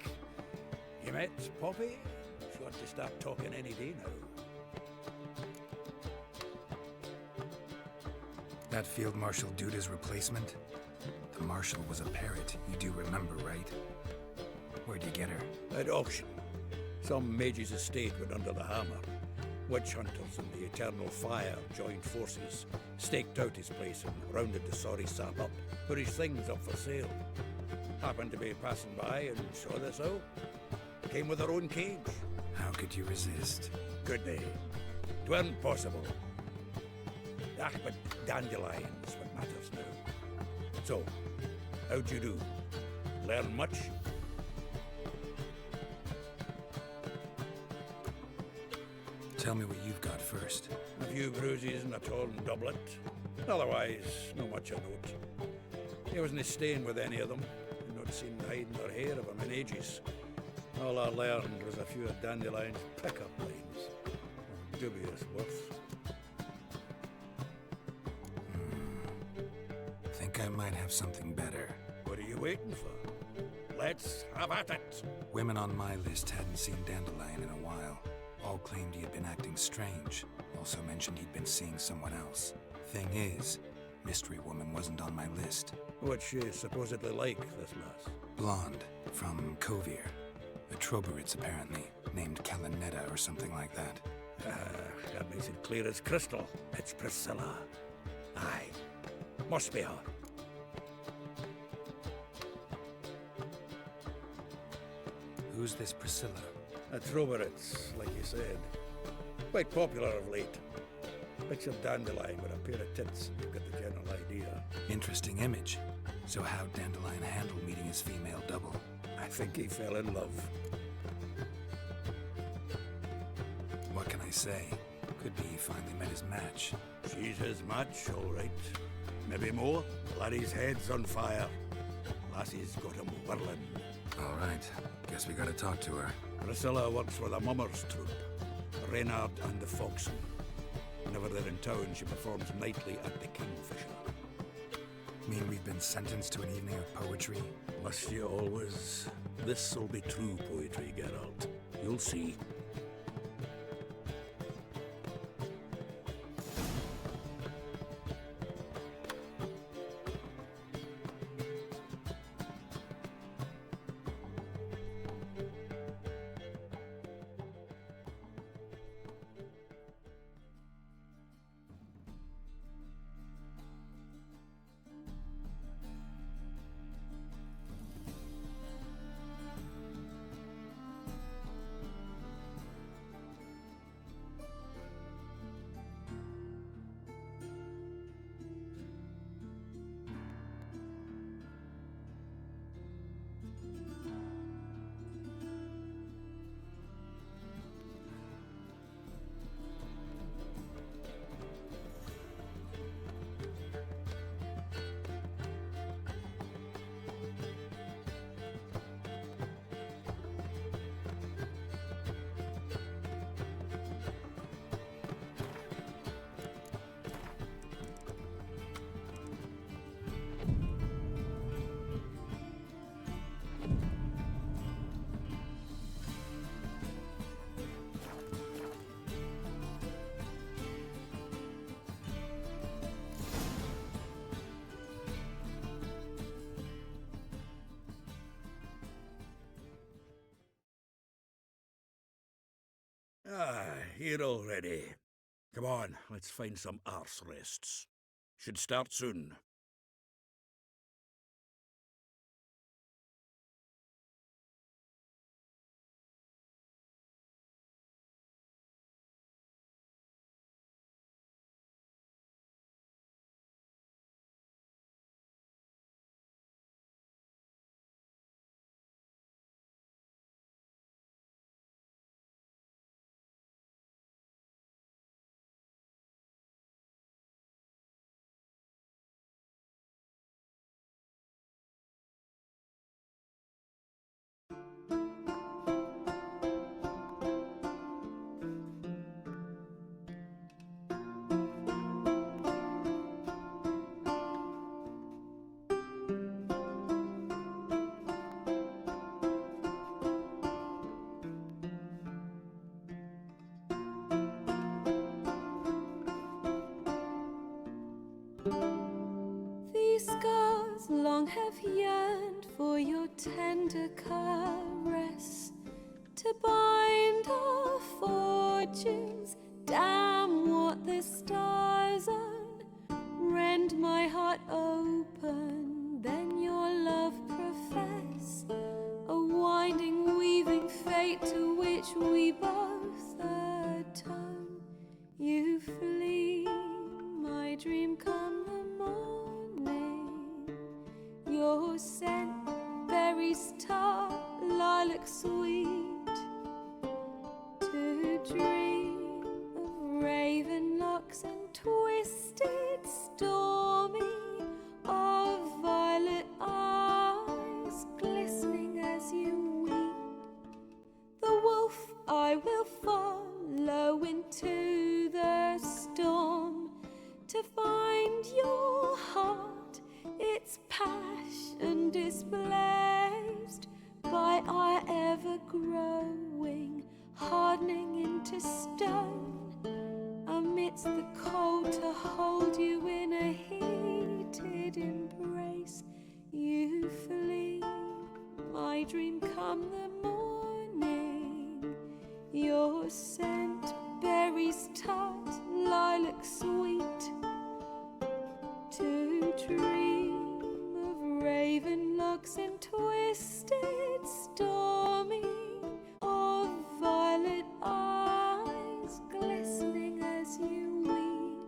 You met Poppy? She ought to start talking any day now. That Field Marshal Duda's replacement? The Marshal was a parrot, you do remember, right? Where'd you get her? At auction. Some mage's estate went under the hammer. Witch hunters and the Eternal Fire joined forces, staked out his place and rounded the sorry sap up, put his things up for sale. Happened to be passing by and saw this out. Came with her own cage. How could you resist? Could they? 'Tweren't possible. Ah, but dandelions what matters now. So, how'd you do? Learn much? Tell me what you've got first. A few bruises and a torn doublet. Otherwise, not much of note. He wasn't staying with any of them. I'd not seen hide nor hair of him in ages. All I learned was a few of Dandelion's pick-up lines. Of dubious worth. Think I might have something better. What are you waiting for? Let's have at it. Women on my list hadn't seen Dandelion in a while. All claimed he had been acting strange. Also mentioned he'd been seeing someone else. Thing is, Mystery Woman wasn't on my list. What's she supposedly like, this lass? Blonde, from Kovir. A Troberitz, apparently, named Kalinetta or something like that. That makes it clear as crystal. It's Priscilla. Aye. Must be her. Who's this Priscilla? A Troberitz, like you said. Quite popular of late. Picture Dandelion with a pair of tits. You've got the general idea. Interesting image. So how'd Dandelion handle meeting his female double? I think he fell in love. they say. Could be he finally met his match. She's his match, all right. Maybe more. Laddie's head's on fire. Lassie's got him whirling. All right. Guess we gotta talk to her. Priscilla works with a mummers troupe. Reynard and the Foxen. Whenever they're in town, she performs nightly at the Kingfisher. Mean we've been sentenced to an evening of poetry? Must you always? This'll be true poetry, Geralt. You'll see. Here already. Come on, let's find some arse rests. Should start soon. These scars long have yearned for your tender caress, to bind our fortunes. Damn what the stars own. Rend my heart open, then your love profess. A winding, weaving fate to which we both atone. You flee, my dream come the morning. Your scent, berries tart, lilac sweet. To dream of raven locks and twisted, stormy, of violet eyes glistening as you weep. The wolf I will follow into the storm, to find your heart, its passion displaced by our ever-growing, hardening into stone. Amidst the cold, to hold you in a heated embrace. You flee, my dream come the morning. Your scent, berries tart, lilac sweet. To dream of raven locks and twisted, stormy, of violet eyes glistening as you weep.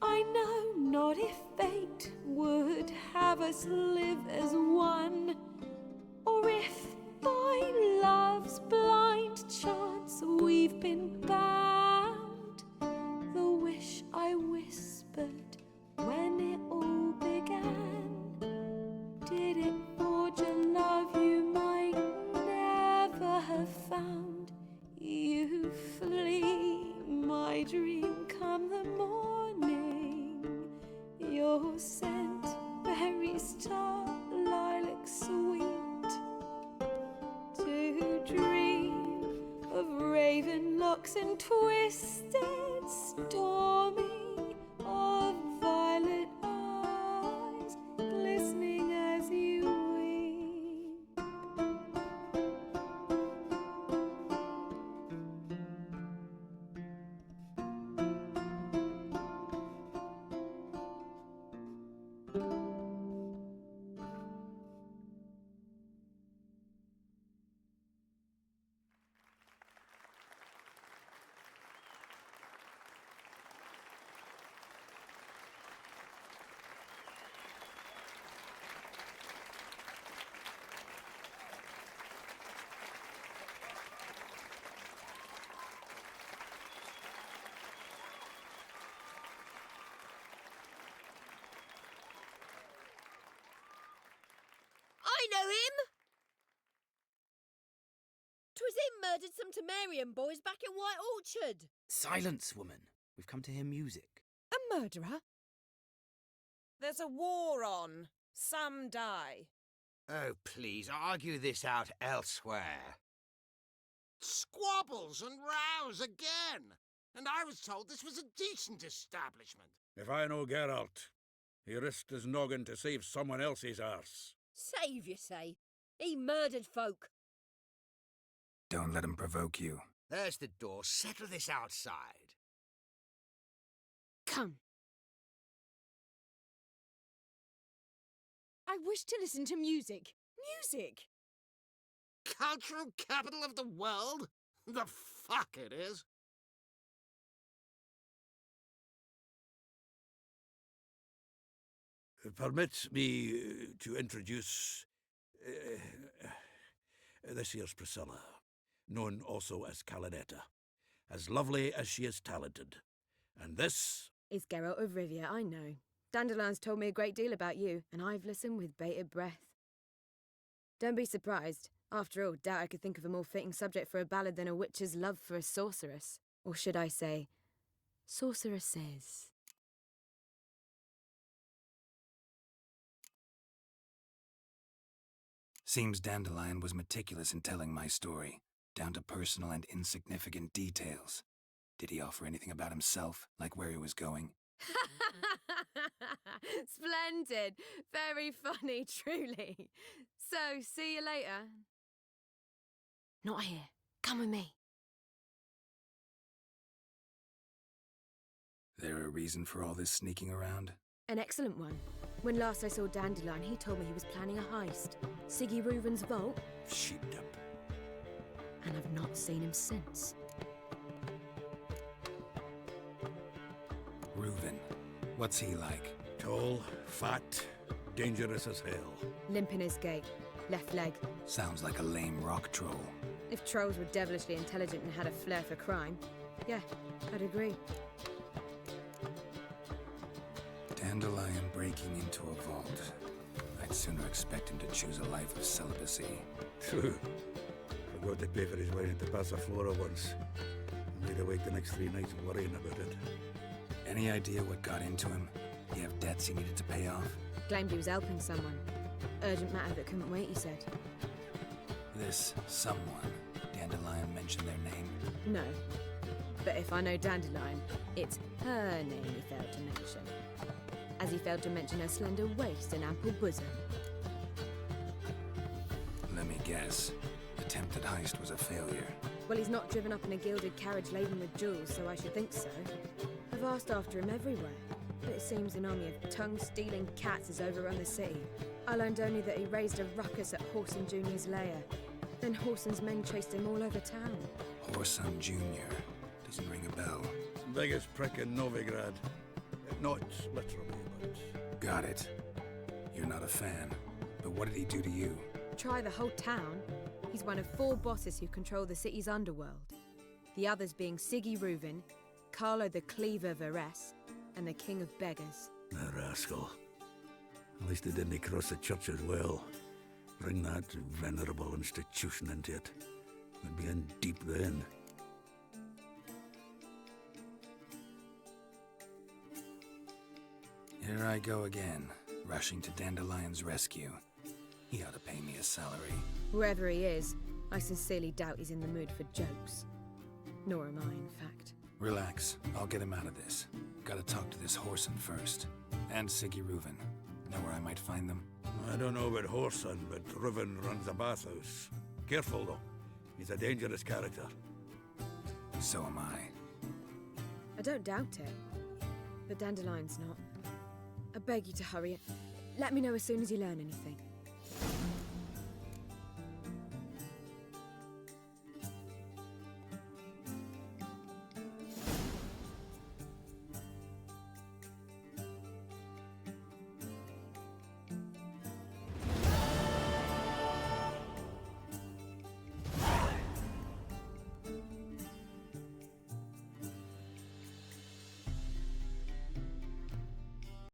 I know not if fate would have us live as one, or if by love's blind chance we've been bound. did it forge a love you might never have found. You flee my dream come the morning. Your scent, berry star, lilac sweet. To dream of raven locks and twisted stormy, of violet eyes glistening as you weep. I know him! 'Twas him murdered some Temerian boys back in White Orchard. Silence, woman. We've come to hear music. A murderer? There's a war on. Some die. Oh, please, argue this out elsewhere. Squabbles and rows again! And I was told this was a decent establishment. If I know Geralt, he risked his noggin to save someone else's arse. Save, you say? He murdered folk. Don't let him provoke you. There's the door. Settle this outside. Come. I wish to listen to music. Music! Cultural capital of the world? The fuck it is. Permit me to introduce this here's Priscilla, known also as Calinetta, as lovely as she is talented. And this is Geralt of Rivia, I know. Dandelion's told me a great deal about you, and I've listened with bated breath. Don't be surprised. After all, doubt I could think of a more fitting subject for a ballad than a witch's love for a sorceress. Or should I say, sorceresses. Seems Dandelion was meticulous in telling my story, down to personal and insignificant details. Did he offer anything about himself, like where he was going? Splendid. Very funny, truly. So, see you later. Not here. Come with me. There a reason for all this sneaking around? An excellent one. When last I saw Dandelion, he told me he was planning a heist. Siggy Reuven's vault. Sheeped up. And I've not seen him since. Reuven. What's he like? Tall, fat, dangerous as hell. Limp in his gait. Left leg. Sounds like a lame rock troll. If trolls were devilishly intelligent and had a flair for crime, yeah, I'd agree. Dandelion breaking into a vault. I'd sooner expect him to choose a life of celibacy. True. Forgot to pay for his wine at the Passaflora once. Made awake the next 3 nights worrying about it. Any idea what got into him? He have debts he needed to pay off? Claimed he was helping someone. Urgent matter that couldn't wait, he said. This someone, Dandelion mentioned their name? No. But if I know Dandelion, it's her name he failed to mention. As he failed to mention her slender waist and ample bosom. Let me guess. Attempted heist was a failure. Well, he's not driven up in a gilded carriage laden with jewels, so I should think so. I've asked after him everywhere, but it seems an army of tongue-stealing cats has overrun the city. I learned only that he raised a ruckus at Whoreson Jr.'s lair. Then Whoreson's men chased him all over town. Whoreson Jr. Doesn't ring a bell. Biggest prick in Novigrad. Not literally, but... Got it. You're not a fan. But what did he do to you? Try the whole town. He's one of 4 bosses who control the city's underworld. The others being Siggy Reuven, Carlo the Cleaver Varese, and the King of Beggars. The rascal. At least they didn't cross the church as well. Bring that venerable institution into it. We'd be in deep then. Here I go again, rushing to Dandelion's rescue. He ought to pay me a salary. Whoever he is, I sincerely doubt he's in the mood for jokes. Nor am I, in fact. Relax, I'll get him out of this. Gotta talk to this Whoreson first. And Siggy Reuven. Know where I might find them? I don't know about Whoreson, but Reuven runs a bathhouse. Careful, though. He's a dangerous character. So am I. I don't doubt it. But Dandelion's not. I beg you to hurry it. Let me know as soon as you learn anything.